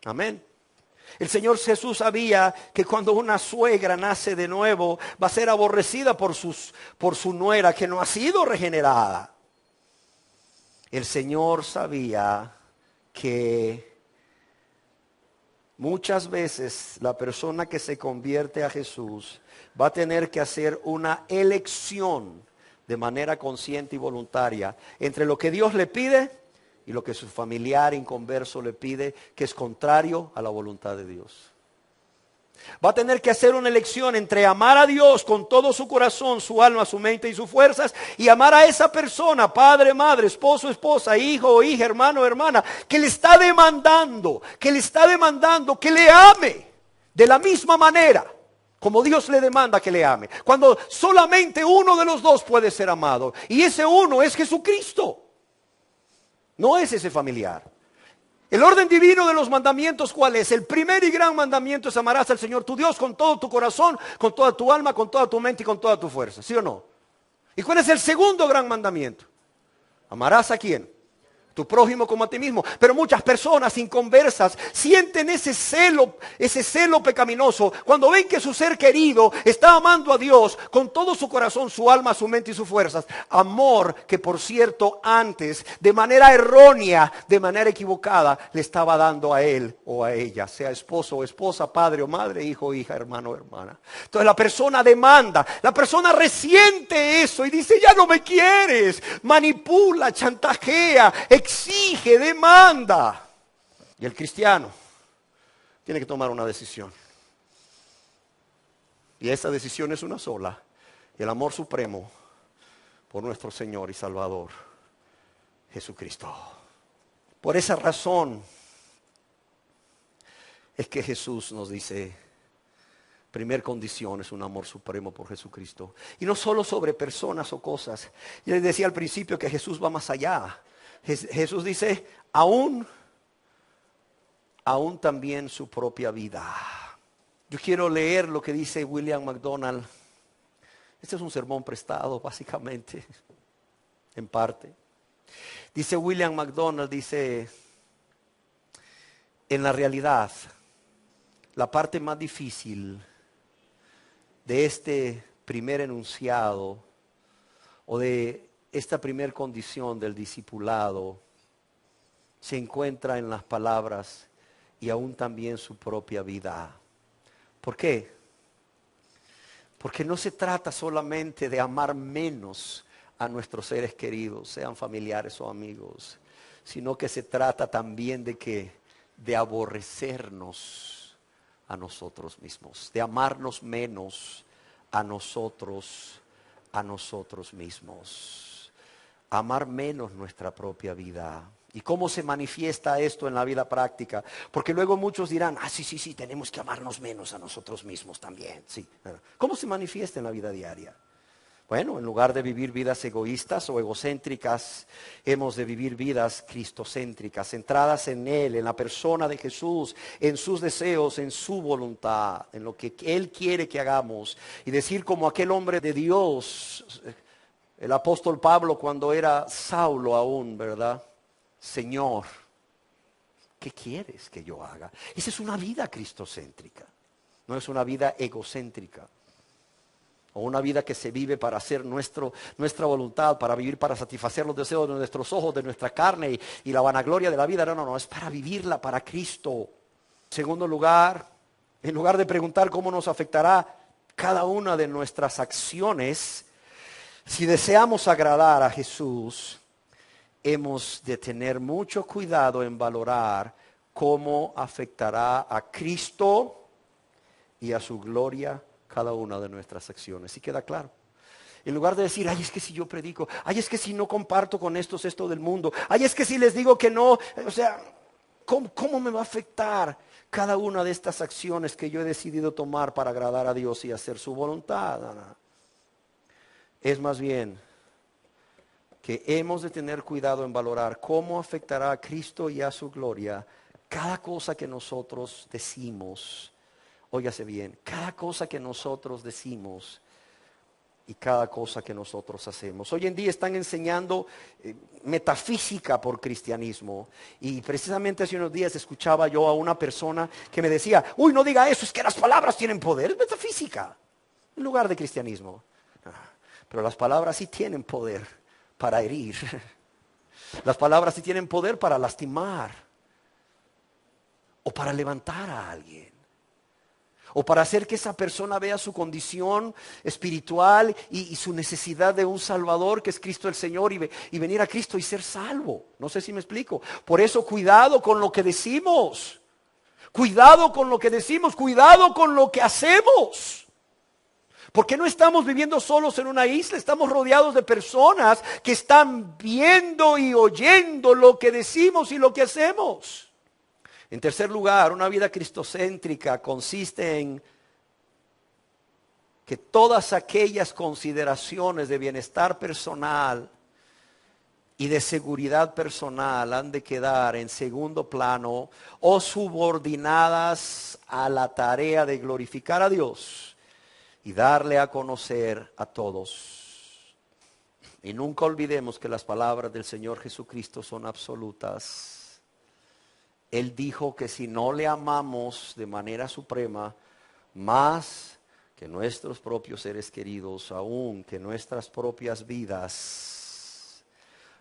Amén. El Señor Jesús sabía que cuando una suegra nace de nuevo va a ser aborrecida por su nuera que no ha sido regenerada. El Señor sabía que muchas veces la persona que se convierte a Jesús va a tener que hacer una elección de manera consciente y voluntaria entre lo que Dios le pide y lo que su familiar inconverso le pide, que es contrario a la voluntad de Dios. Va a tener que hacer una elección entre amar a Dios con todo su corazón, su alma, su mente y sus fuerzas, y amar a esa persona, padre, madre, esposo, esposa, hijo o hija, hermano, hermana, que le está demandando que le ame de la misma manera como Dios le demanda que le ame. Cuando solamente uno de los dos puede ser amado, y ese uno es Jesucristo. No es ese familiar. El orden divino de los mandamientos, ¿cuál es? El primer y gran mandamiento es: amarás al Señor tu Dios con todo tu corazón, con toda tu alma, con toda tu mente y con toda tu fuerza. ¿Sí o no? ¿Y cuál es el segundo gran mandamiento? ¿Amarás a quién? Tu prójimo como a ti mismo. Pero muchas personas inconversas sienten ese celo pecaminoso cuando ven que su ser querido está amando a Dios con todo su corazón, su alma, su mente y sus fuerzas. Amor que, por cierto, antes, de manera errónea, de manera equivocada, le estaba dando a él o a ella, sea esposo o esposa, padre o madre, hijo o hija, hermano o hermana. Entonces la persona demanda, la persona resiente eso y dice: ya no me quieres. Manipula, chantajea, exige, demanda. Y el cristiano tiene que tomar una decisión. Y esa decisión es una sola: el amor supremo por nuestro Señor y Salvador Jesucristo. Por esa razón es que Jesús nos dice: primer condición es un amor supremo por Jesucristo. Y no solo sobre personas o cosas. Yo les decía al principio que Jesús va más allá. Jesús dice: aún también su propia vida. Yo quiero leer lo que dice William MacDonald. Este es un sermón prestado, básicamente, en parte. Dice William MacDonald, dice: en la realidad, la parte más difícil de este primer enunciado o de esta primera condición del discipulado se encuentra en las palabras: y aún también su propia vida. ¿Por qué? Porque no se trata solamente de amar menos a nuestros seres queridos, sean familiares o amigos, sino que se trata también de aborrecernos a nosotros mismos, de amarnos menos a nosotros mismos, amar menos nuestra propia vida. ¿Y cómo se manifiesta esto en la vida práctica? Porque luego muchos dirán, sí, tenemos que amarnos menos a nosotros mismos también. Sí. ¿Cómo se manifiesta en la vida diaria? Bueno, en lugar de vivir vidas egoístas o egocéntricas, hemos de vivir vidas cristocéntricas, centradas en Él, en la persona de Jesús, en sus deseos, en su voluntad, en lo que Él quiere que hagamos. Y decir como aquel hombre de Dios, el apóstol Pablo cuando era Saulo aún, ¿verdad? Señor, ¿qué quieres que yo haga? Esa es una vida cristocéntrica, no es una vida egocéntrica. O una vida que se vive para hacer nuestra voluntad, para vivir para satisfacer los deseos de nuestros ojos, de nuestra carne y la vanagloria de la vida. No, es para vivirla para Cristo. En segundo lugar, en lugar de preguntar cómo nos afectará cada una de nuestras acciones, si deseamos agradar a Jesús, hemos de tener mucho cuidado en valorar cómo afectará a Cristo y a su gloria cada una de nuestras acciones. ¿Sí queda claro? En lugar de decir, es que si yo predico, es que si no comparto con estos esto del mundo, es que si les digo que no, o sea, ¿cómo me va a afectar cada una de estas acciones que yo he decidido tomar para agradar a Dios y hacer su voluntad? No. Es más bien que hemos de tener cuidado en valorar cómo afectará a Cristo y a su gloria cada cosa que nosotros decimos. Óigase bien, cada cosa que nosotros decimos y cada cosa que nosotros hacemos. Hoy en día están enseñando metafísica por cristianismo. Y precisamente hace unos días escuchaba yo a una persona que me decía, no diga eso, es que las palabras tienen poder. Es metafísica, en lugar de cristianismo. Pero las palabras sí tienen poder para herir. Las palabras sí tienen poder para lastimar. O para levantar a alguien. O para hacer que esa persona vea su condición espiritual y su necesidad de un Salvador que es Cristo el Señor y venir a Cristo y ser salvo. No sé si me explico. Por eso cuidado con lo que decimos. Cuidado con lo que decimos. Cuidado con lo que hacemos. Porque no estamos viviendo solos en una isla. Estamos rodeados de personas que están viendo y oyendo lo que decimos y lo que hacemos. En tercer lugar, una vida cristocéntrica consiste en que todas aquellas consideraciones de bienestar personal y de seguridad personal han de quedar en segundo plano o subordinadas a la tarea de glorificar a Dios y darle a conocer a todos. Y nunca olvidemos que las palabras del Señor Jesucristo son absolutas. Él dijo que si no le amamos de manera suprema, más que nuestros propios seres queridos, aún que nuestras propias vidas,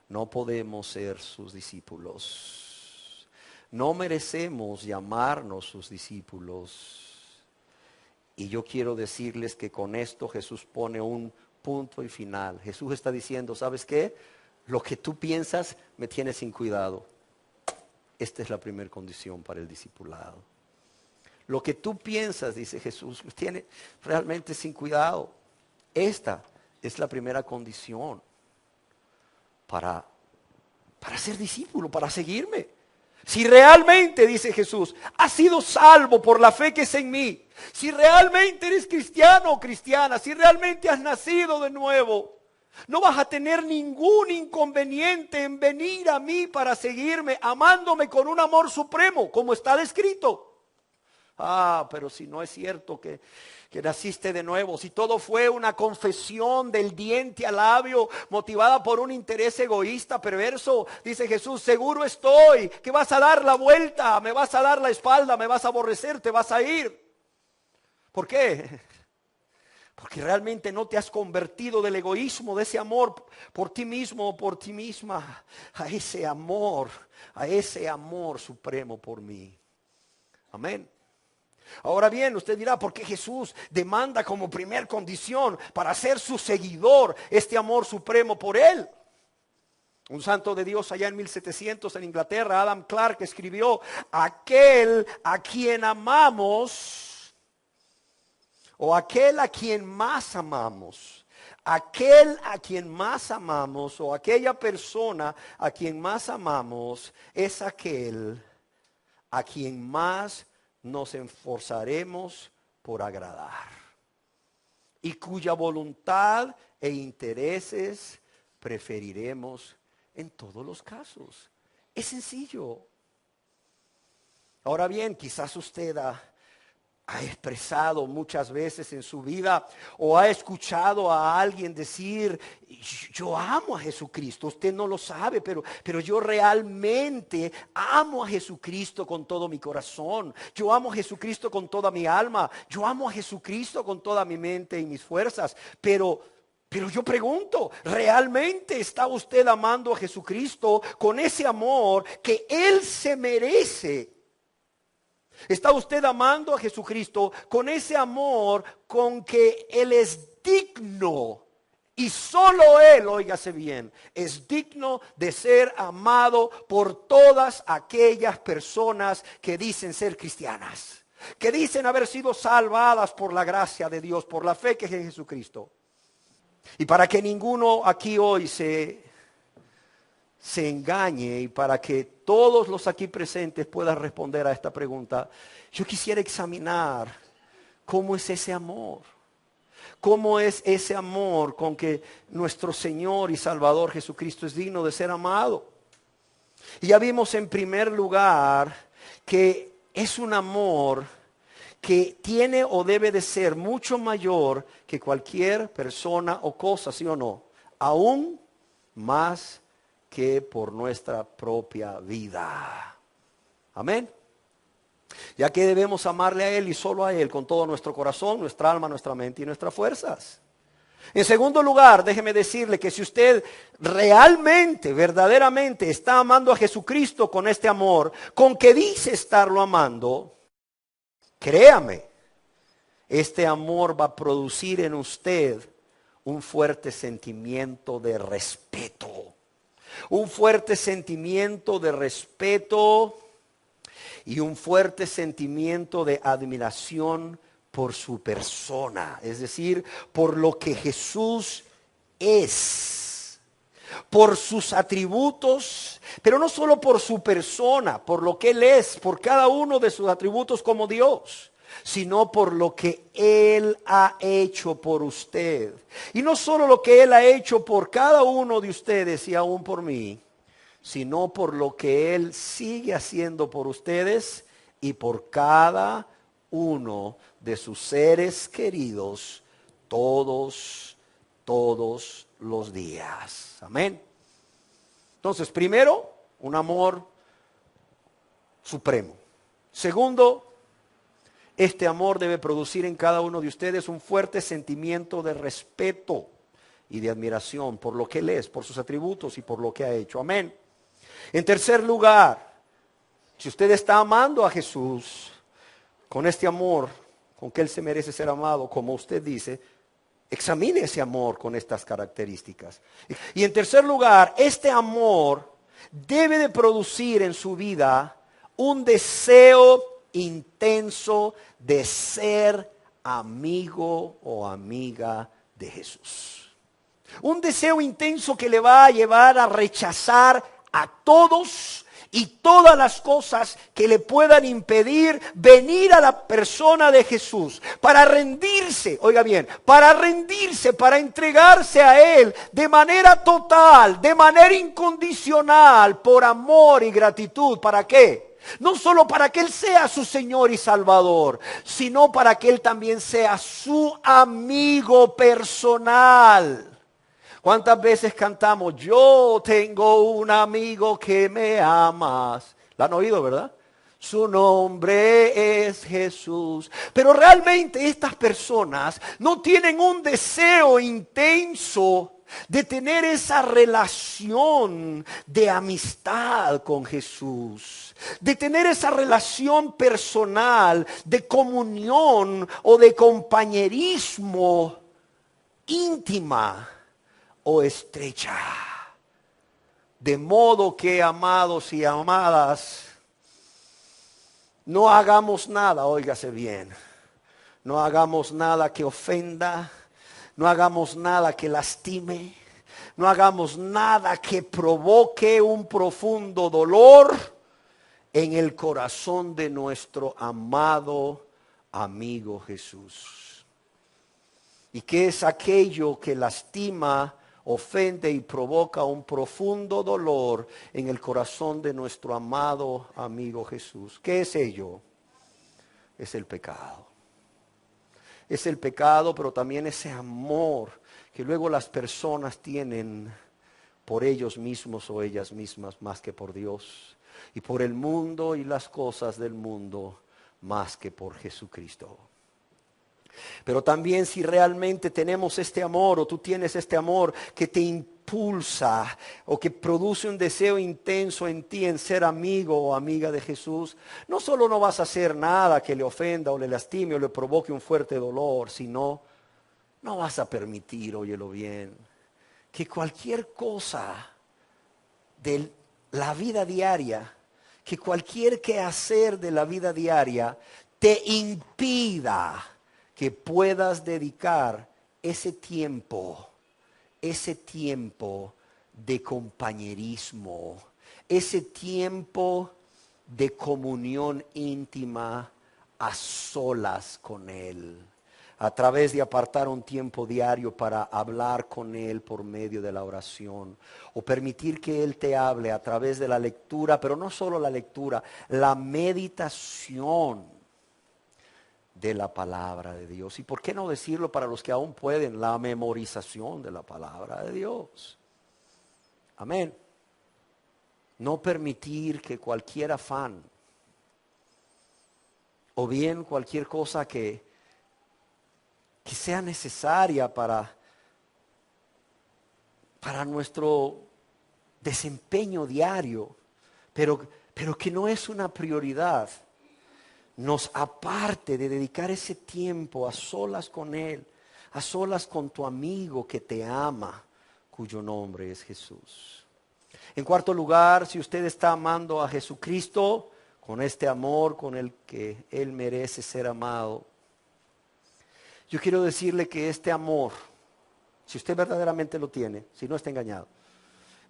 no podemos ser sus discípulos. No merecemos llamarnos sus discípulos. Y yo quiero decirles que con esto Jesús pone un punto y final. Jesús está diciendo, ¿sabes qué? Lo que tú piensas me tiene sin cuidado. Esta es la primera condición para el discipulado. Lo que tú piensas, dice Jesús, tiene realmente sin cuidado. Esta es la primera condición para ser discípulo, para seguirme. Si realmente, dice Jesús, has sido salvo por la fe que es en mí, si realmente eres cristiano o cristiana, si realmente has nacido de nuevo, no vas a tener ningún inconveniente en venir a mí para seguirme, amándome con un amor supremo, como está descrito. Pero si no es cierto que naciste de nuevo, si todo fue una confesión del diente al labio, motivada por un interés egoísta, perverso, dice Jesús, seguro estoy que vas a dar la vuelta, me vas a dar la espalda, me vas a aborrecer, te vas a ir. ¿Por qué? Porque realmente no te has convertido del egoísmo, de ese amor por ti mismo o por ti misma, a ese amor supremo por mí. Amén. Ahora bien, usted dirá, ¿por qué Jesús demanda como primer condición para ser su seguidor este amor supremo por Él? Un santo de Dios allá en 1700 en Inglaterra, Adam Clarke, escribió: aquel a quien amamos, o aquel a quien más amamos, aquel a quien más amamos, o aquella persona a quien más amamos, es aquel a quien más nos esforzaremos por agradar, y cuya voluntad e intereses preferiremos en todos los casos. Es sencillo. Ahora bien, quizás usted ha expresado muchas veces en su vida, o ha escuchado a alguien decir: yo amo a Jesucristo. Usted no lo sabe, pero yo realmente amo a Jesucristo con todo mi corazón. Yo amo a Jesucristo con toda mi alma. Yo amo a Jesucristo con toda mi mente y mis fuerzas. Pero yo pregunto, ¿realmente está usted amando a Jesucristo con ese amor que Él se merece? ¿Está usted amando a Jesucristo con ese amor con que Él es digno? Y solo Él, óigase bien, es digno de ser amado por todas aquellas personas que dicen ser cristianas, que dicen haber sido salvadas por la gracia de Dios, por la fe que es en Jesucristo. Y para que ninguno aquí hoy se engañe, y para que todos los aquí presentes puedan responder a esta pregunta, yo quisiera examinar cómo es ese amor. ¿Cómo es ese amor con que nuestro Señor y Salvador Jesucristo es digno de ser amado? Y ya vimos en primer lugar que es un amor que tiene o debe de ser mucho mayor que cualquier persona o cosa, ¿sí o no? Aún más que por nuestra propia vida. Amén. Ya que debemos amarle a Él y solo a Él con todo nuestro corazón, nuestra alma, nuestra mente y nuestras fuerzas. En segundo lugar, déjeme decirle que si usted realmente, verdaderamente está amando a Jesucristo con este amor, con que dice estarlo amando, créame, este amor va a producir en usted un fuerte sentimiento de respeto. Un fuerte sentimiento de respeto y un fuerte sentimiento de admiración por su persona, es decir, por lo que Jesús es, por sus atributos, pero no solo por su persona, por lo que Él es, por cada uno de sus atributos como Dios, sino por lo que Él ha hecho por usted. Y no solo lo que Él ha hecho por cada uno de ustedes y aún por mí, sino por lo que Él sigue haciendo por ustedes y por cada uno de sus seres queridos todos los días. Amén. Entonces, primero, un amor supremo. Segundo, este amor debe producir en cada uno de ustedes un fuerte sentimiento de respeto y de admiración por lo que Él es, por sus atributos y por lo que ha hecho. Amén. En tercer lugar, si usted está amando a Jesús con este amor, con que Él se merece ser amado, como usted dice, examine ese amor con estas características. Y en tercer lugar, este amor debe de producir en su vida un deseo intenso de ser amigo o amiga de Jesús. Un deseo intenso que le va a llevar a rechazar a todos y todas las cosas que le puedan impedir venir a la persona de Jesús, para rendirse, oiga bien, para rendirse, para entregarse a Él de manera total, de manera incondicional, por amor y gratitud. ¿Para qué? No solo para que Él sea su Señor y Salvador, sino para que Él también sea su amigo personal. ¿Cuántas veces cantamos: yo tengo un amigo que me amas? ¿La han oído, verdad? Su nombre es Jesús. Pero realmente estas personas no tienen un deseo intenso de tener esa relación de amistad con Jesús, de tener esa relación personal, de comunión o de compañerismo íntima o estrecha. De modo que, amados y amadas, no hagamos nada, óigase bien, no hagamos nada que ofenda, no hagamos nada que lastime, no hagamos nada que provoque un profundo dolor en el corazón de nuestro amado amigo Jesús. ¿Y qué es aquello que lastima, ofende y provoca un profundo dolor en el corazón de nuestro amado amigo Jesús? ¿Qué es ello? Es el pecado. Es el pecado, pero también ese amor que luego las personas tienen por ellos mismos o ellas mismas más que por Dios, y por el mundo y las cosas del mundo más que por Jesucristo. Pero también si realmente tenemos este amor, o tú tienes este amor que te impulsa o que produce un deseo intenso en ti en ser amigo o amiga de Jesús, no solo no vas a hacer nada que le ofenda o le lastime o le provoque un fuerte dolor, sino no vas a permitir, óyelo bien, que cualquier cosa de la vida diaria, que cualquier quehacer de la vida diaria te impida que puedas dedicar ese tiempo de compañerismo, ese tiempo de comunión íntima a solas con Él, a través de apartar un tiempo diario para hablar con Él por medio de la oración, o permitir que Él te hable a través de la lectura, pero no solo la lectura, la meditación de la palabra de Dios. Y por qué no decirlo para los que aún pueden, la memorización de la palabra de Dios. Amén. No permitir que cualquier afán o bien cualquier cosa que sea necesaria para nuestro desempeño diario, pero que no es una prioridad, nos aparte de dedicar ese tiempo a solas con Él, a solas con tu amigo que te ama, cuyo nombre es Jesús. En cuarto lugar, si usted está amando a Jesucristo con este amor con el que Él merece ser amado, yo quiero decirle que este amor, si usted verdaderamente lo tiene, si no está engañado,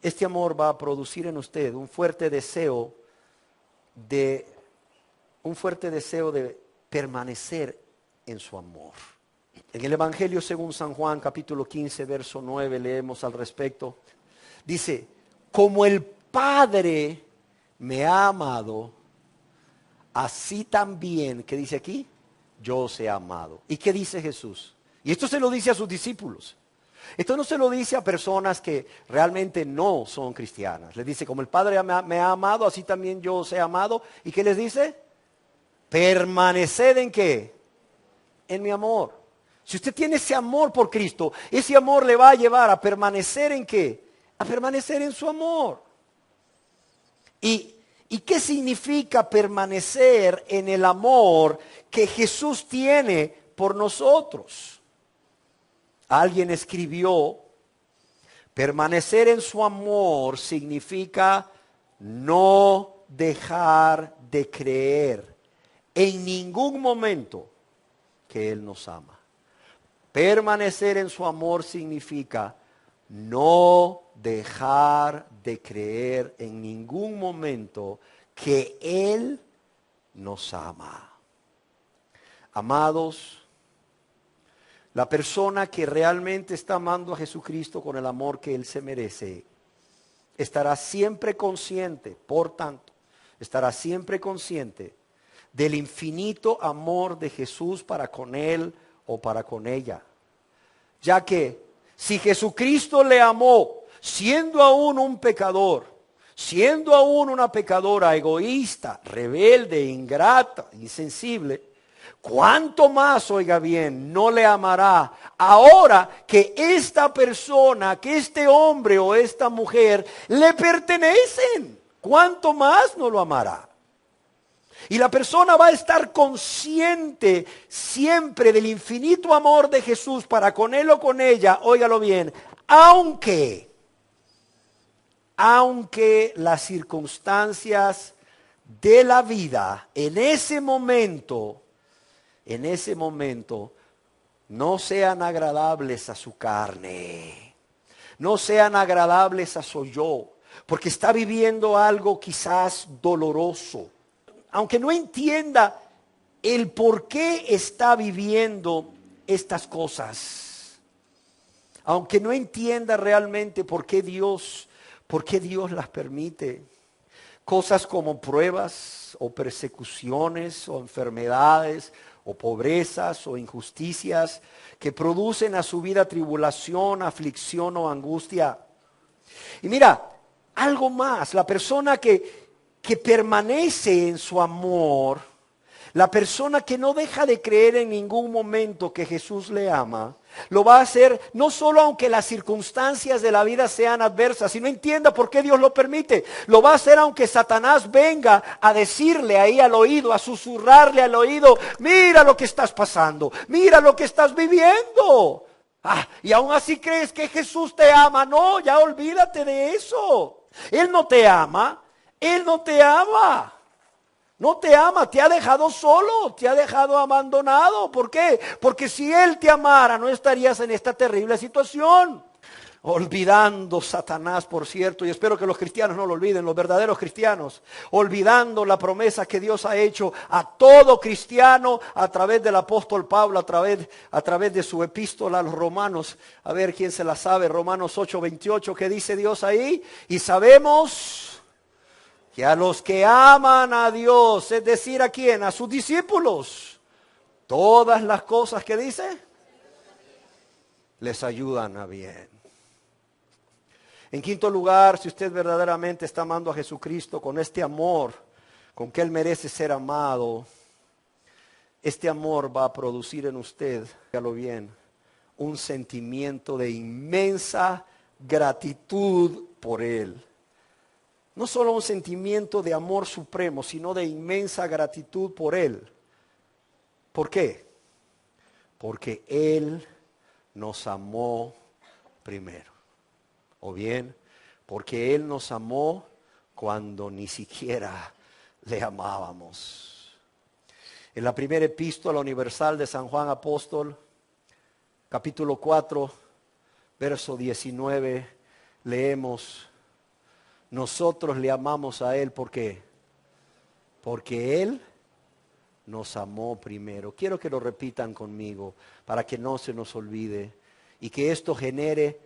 este amor va a producir en usted un fuerte deseo de permanecer en su amor. En el Evangelio según San Juan, capítulo 15, verso 9, leemos al respecto. Dice, como el Padre me ha amado, así también, ¿qué dice aquí? Yo os he amado. ¿Y qué dice Jesús? Y esto se lo dice a sus discípulos. Esto no se lo dice a personas que realmente no son cristianas. Les dice, como el Padre me ha amado, así también yo os he amado. ¿Y qué les dice? Permaneced en ¿qué? En mi amor. Si usted tiene ese amor por Cristo, ese amor le va a llevar a permanecer en ¿qué? A permanecer en su amor. ¿Y qué significa permanecer en el amor que Jesús tiene por nosotros? Alguien escribió, permanecer en su amor significa no dejar de creer en ningún momento que Él nos ama. Permanecer en su amor significa no dejar de creer en ningún momento que Él nos ama. Amados, la persona que realmente está amando a Jesucristo con el amor que Él se merece, estará siempre consciente, por tanto, estará siempre consciente del infinito amor de Jesús para con él o para con ella. Ya que si Jesucristo le amó siendo aún un pecador, siendo aún una pecadora egoísta, rebelde, ingrata, insensible, ¿cuánto más, oiga bien, no le amará ahora que esta persona, que este hombre o esta mujer le pertenecen? ¿Cuánto más no lo amará? Y la persona va a estar consciente siempre del infinito amor de Jesús para con él o con ella, óigalo bien, aunque aunque las circunstancias de la vida en ese momento no sean agradables a su carne, no sean agradables a su yo, porque está viviendo algo quizás doloroso. Aunque no entienda el por qué está viviendo estas cosas, aunque no entienda realmente por qué Dios las permite. Cosas como pruebas o persecuciones o enfermedades o pobrezas o injusticias que producen a su vida tribulación, aflicción o angustia. Y mira, algo más, la persona que permanece en su amor, la persona que no deja de creer en ningún momento que Jesús le ama, lo va a hacer no solo aunque las circunstancias de la vida sean adversas y no entienda por qué Dios lo permite. Lo va a hacer aunque Satanás venga a decirle ahí al oído, a susurrarle al oído: mira lo que estás pasando, mira lo que estás viviendo. Y aún así crees que Jesús te ama. No, ya olvídate de eso. Él no te ama, Él no te ama. No te ama, te ha dejado solo, te ha dejado abandonado. ¿Por qué? Porque si Él te amara, no estarías en esta terrible situación. Olvidando Satanás, por cierto, y espero que los cristianos no lo olviden, los verdaderos cristianos, olvidando la promesa que Dios ha hecho a todo cristiano a través del apóstol Pablo, a través de su epístola a los romanos. A ver quién se la sabe, Romanos 8:28, ¿qué dice Dios ahí? Y sabemos que a los que aman a Dios, es decir, ¿a quién? A sus discípulos, todas las cosas que dice, les ayudan a bien. En quinto lugar, si usted verdaderamente está amando a Jesucristo con este amor, con que Él merece ser amado, este amor va a producir en usted, dígalo bien, un sentimiento de inmensa gratitud por Él. No solo un sentimiento de amor supremo, sino de inmensa gratitud por Él. ¿Por qué? Porque Él nos amó primero. O bien, porque Él nos amó cuando ni siquiera le amábamos. En la primera epístola universal de San Juan Apóstol, capítulo 4, verso 19, leemos: nosotros le amamos a Él, ¿por qué? Porque Él nos amó primero. Quiero que lo repitan conmigo para que no se nos olvide y que esto genere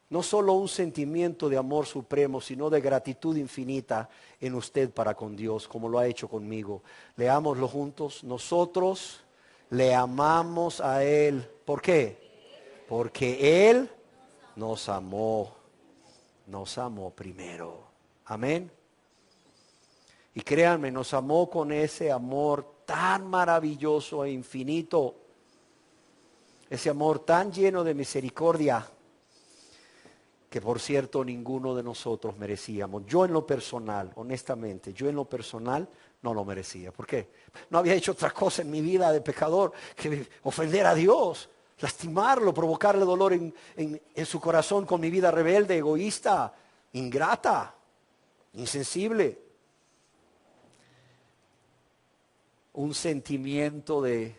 no solo un sentimiento de amor supremo, sino de gratitud infinita en usted para con Dios, como lo ha hecho conmigo. Leámoslo juntos. Nosotros le amamos a Él. ¿Por qué? Porque Él nos amó primero. Amén. Y créanme, nos amó con ese amor tan maravilloso e infinito, ese amor tan lleno de misericordia, que por cierto ninguno de nosotros merecíamos. Yo en lo personal, honestamente, no lo merecía. ¿Por qué? No había hecho otra cosa en mi vida de pecador que ofender a Dios, lastimarlo, provocarle dolor en su corazón con mi vida rebelde, egoísta, ingrata, insensible. Un sentimiento de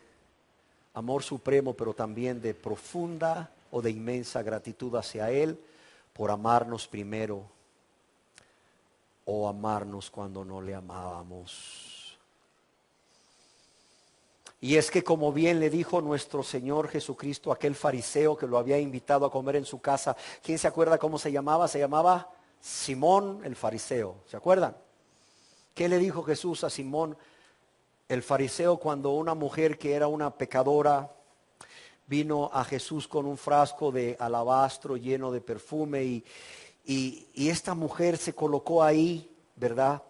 amor supremo, pero también de profunda o de inmensa gratitud hacia Él por amarnos primero o amarnos cuando no le amábamos. Y es que, como bien le dijo nuestro Señor Jesucristo a aquel fariseo que lo había invitado a comer en su casa, ¿quién se acuerda cómo se llamaba? Se llamaba Simón el fariseo. ¿Se acuerdan? ¿Qué le dijo Jesús a Simón el fariseo cuando una mujer que era una pecadora vino a Jesús con un frasco de alabastro lleno de perfume y esta mujer se colocó ahí, ¿verdad?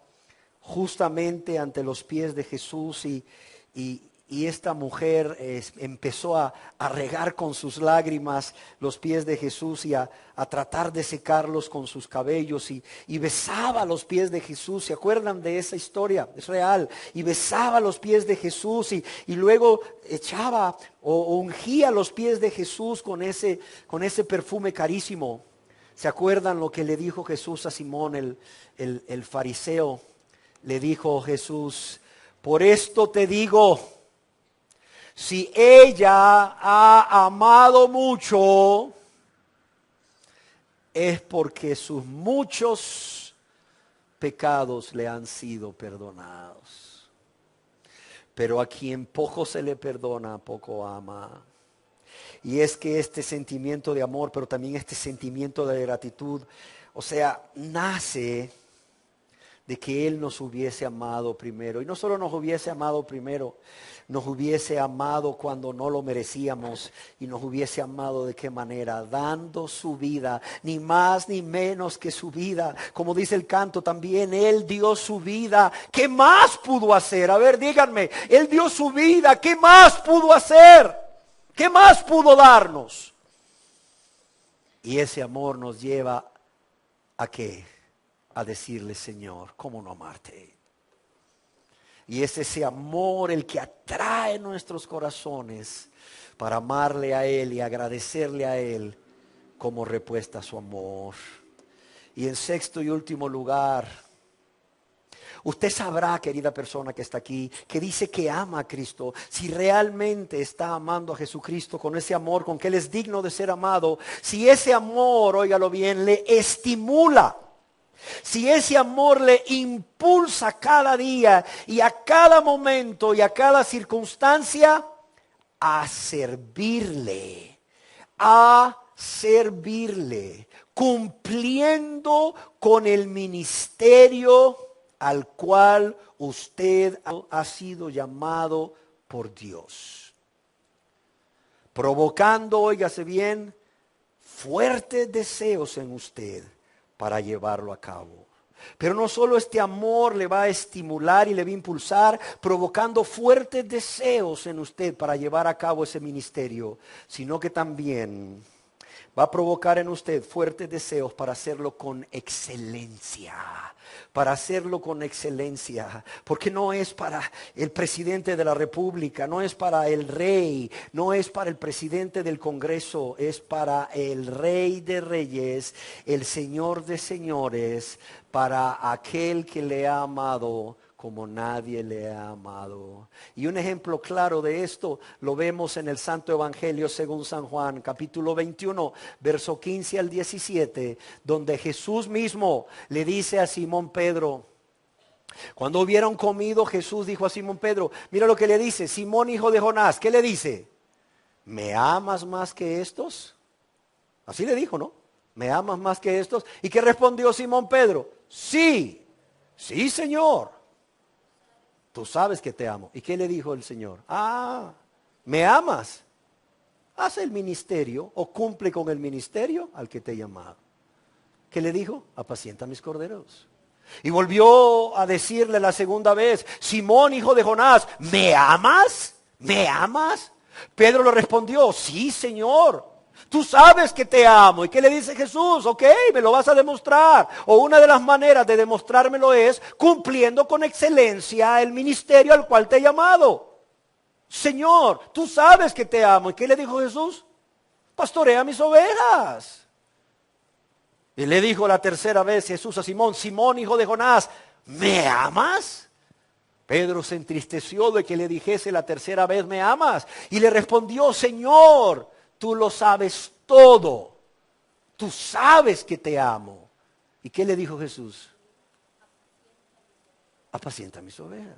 Justamente ante los pies de Jesús y esta mujer empezó a regar con sus lágrimas los pies de Jesús y a tratar de secarlos con sus cabellos y besaba los pies de Jesús. ¿Se acuerdan de esa historia? Es real. Y besaba los pies de Jesús y luego echaba o ungía los pies de Jesús con ese perfume carísimo. ¿Se acuerdan lo que le dijo Jesús a Simón, el fariseo? Le dijo Jesús, por esto te digo, si ella ha amado mucho, es porque sus muchos pecados le han sido perdonados. Pero a quien poco se le perdona, poco ama. Y es que este sentimiento de amor, pero también este sentimiento de gratitud, o sea, nace de que Él nos hubiese amado primero. Y no solo nos hubiese amado primero, nos hubiese amado cuando no lo merecíamos. Y nos hubiese amado ¿de qué manera? Dando su vida, ni más ni menos que su vida. Como dice el canto también, Él dio su vida. ¿Qué más pudo hacer? A ver, díganme, Él dio su vida. ¿Qué más pudo hacer? ¿Qué más pudo darnos? Y ese amor nos lleva ¿a qué? A decirle, Señor, ¿cómo no amarte? Y es ese amor el que atrae nuestros corazones para amarle a Él y agradecerle a Él como respuesta a su amor. Y en sexto y último lugar, usted sabrá, querida persona que está aquí, que dice que ama a Cristo, si realmente está amando a Jesucristo con ese amor con que Él es digno de ser amado, si ese amor, óigalo bien, le estimula, si ese amor le impulsa cada día y a cada momento y a cada circunstancia a servirle, cumpliendo con el ministerio al cual usted ha sido llamado por Dios, provocando, óigase bien, fuertes deseos en usted para llevarlo a cabo. Pero no solo este amor le va a estimular y le va a impulsar, provocando fuertes deseos en usted para llevar a cabo ese ministerio, sino que también va a provocar en usted fuertes deseos para hacerlo con excelencia. Para hacerlo con excelencia. Porque no es para el presidente de la República, no es para el rey, no es para el presidente del Congreso, es para el Rey de Reyes, el Señor de Señores, para aquel que le ha amado como nadie le ha amado. Y un ejemplo claro de esto lo vemos en el Santo Evangelio según San Juan, capítulo 21, verso 15 al 17, donde Jesús mismo le dice a Simón Pedro, cuando hubieron comido, Jesús dijo a Simón Pedro, mira lo que le dice, Simón hijo de Jonás, ¿qué le dice? ¿Me amas más que estos? Así le dijo, ¿no? ¿Me amas más que estos? ¿Y qué respondió Simón Pedro? Sí, sí, Señor. Tú sabes que te amo. ¿Y qué le dijo el Señor? ¿Me amas? Haz el ministerio o cumple con el ministerio al que te he llamado. ¿Qué le dijo? Apacienta mis corderos. Y volvió a decirle la segunda vez, Simón, hijo de Jonás, ¿me amas? ¿Me amas? Pedro le respondió, sí, Señor. Tú sabes que te amo. ¿Y qué le dice Jesús? Ok, me lo vas a demostrar. O una de las maneras de demostrármelo es cumpliendo con excelencia el ministerio al cual te he llamado. Señor, tú sabes que te amo. ¿Y qué le dijo Jesús? Pastorea mis ovejas. Y le dijo la tercera vez Jesús a Simón, Simón, hijo de Jonás, ¿me amas? Pedro se entristeció de que le dijese la tercera vez, ¿me amas? Y le respondió, Señor, tú lo sabes todo. Tú sabes que te amo. ¿Y qué le dijo Jesús? Apacienta mis ovejas.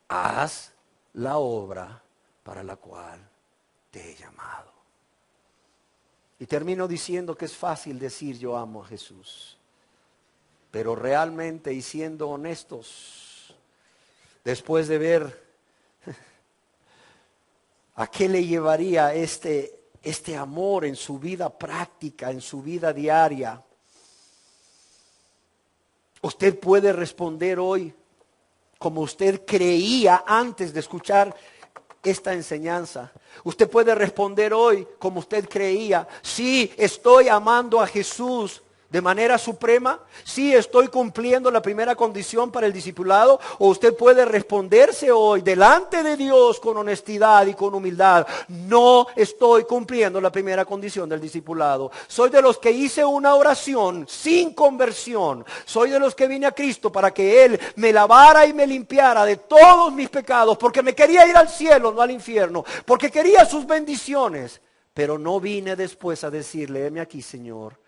Haz la obra para la cual te he llamado. Y termino diciendo que es fácil decir yo amo a Jesús. Pero realmente, y siendo honestos, después de ver ¿a qué le llevaría este amor en su vida práctica, en su vida diaria? Usted puede responder hoy como usted creía antes de escuchar esta enseñanza. Usted puede responder hoy como usted creía, sí, estoy amando a Jesús de manera suprema? Sí, estoy cumpliendo la primera condición para el discipulado. O usted puede responderse hoy delante de Dios con honestidad y con humildad: no estoy cumpliendo la primera condición del discipulado. Soy de los que hice una oración sin conversión. Soy de los que vine a Cristo para que Él me lavara y me limpiara de todos mis pecados, porque me quería ir al cielo, no al infierno, porque quería sus bendiciones. Pero no vine después a decirle: heme aquí, Señor,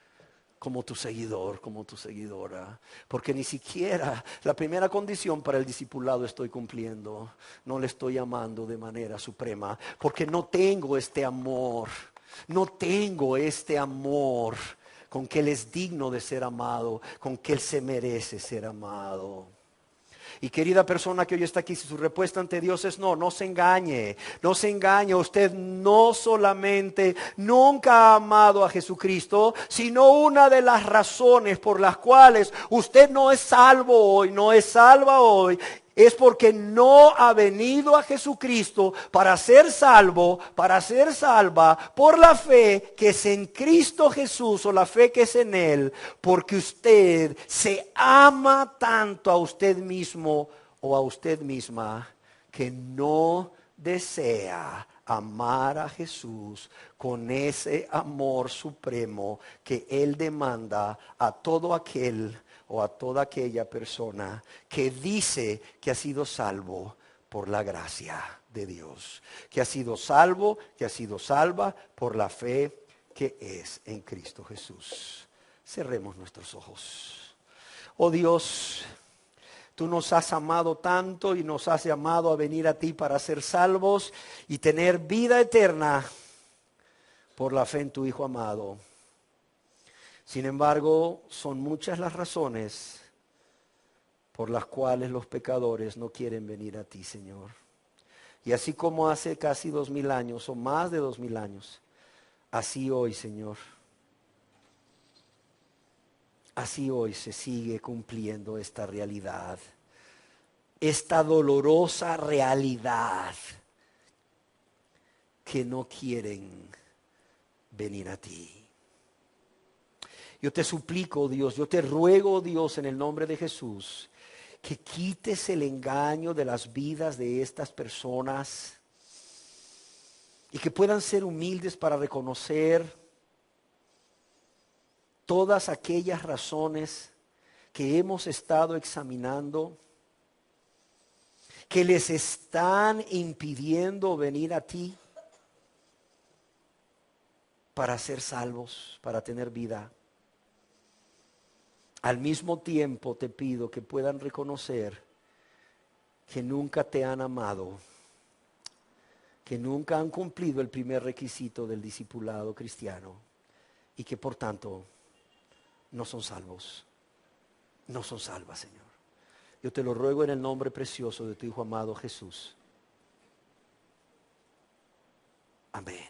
como tu seguidor, como tu seguidora, porque ni siquiera la primera condición para el discipulado estoy cumpliendo. No le estoy amando de manera suprema, porque no tengo este amor, no tengo este amor con que Él es digno de ser amado, con que Él se merece ser amado. Y querida persona que hoy está aquí, si su respuesta ante Dios es no, no se engañe, no se engañe. Usted no solamente nunca ha amado a Jesucristo, sino una de las razones por las cuales usted no es salvo hoy, no es salva hoy, es porque no ha venido a Jesucristo para ser salvo, para ser salva por la fe que es en Cristo Jesús, o la fe que es en Él, porque usted se ama tanto a usted mismo o a usted misma que no desea amar a Jesús con ese amor supremo que Él demanda a todo aquel o a toda aquella persona que dice que ha sido salvo por la gracia de Dios, que ha sido salvo, que ha sido salva por la fe que es en Cristo Jesús. Cerremos nuestros ojos. Oh Dios, tú nos has amado tanto y nos has llamado a venir a ti para ser salvos y tener vida eterna por la fe en tu Hijo amado. Sin embargo, son muchas las razones por las cuales los pecadores no quieren venir a ti, Señor. Y así como hace casi 2000 años o más de 2000 años, así hoy, Señor, así hoy se sigue cumpliendo esta realidad, esta dolorosa realidad, que no quieren venir a ti. Yo te suplico, Dios, yo te ruego, Dios, en el nombre de Jesús, que quites el engaño de las vidas de estas personas y que puedan ser humildes para reconocer todas aquellas razones que hemos estado examinando, que les están impidiendo venir a ti para ser salvos, para tener vida. Al mismo tiempo te pido que puedan reconocer que nunca te han amado, que nunca han cumplido el primer requisito del discipulado cristiano y que por tanto no son salvos, no son salvas, Señor. Yo te lo ruego en el nombre precioso de tu Hijo amado Jesús. Amén.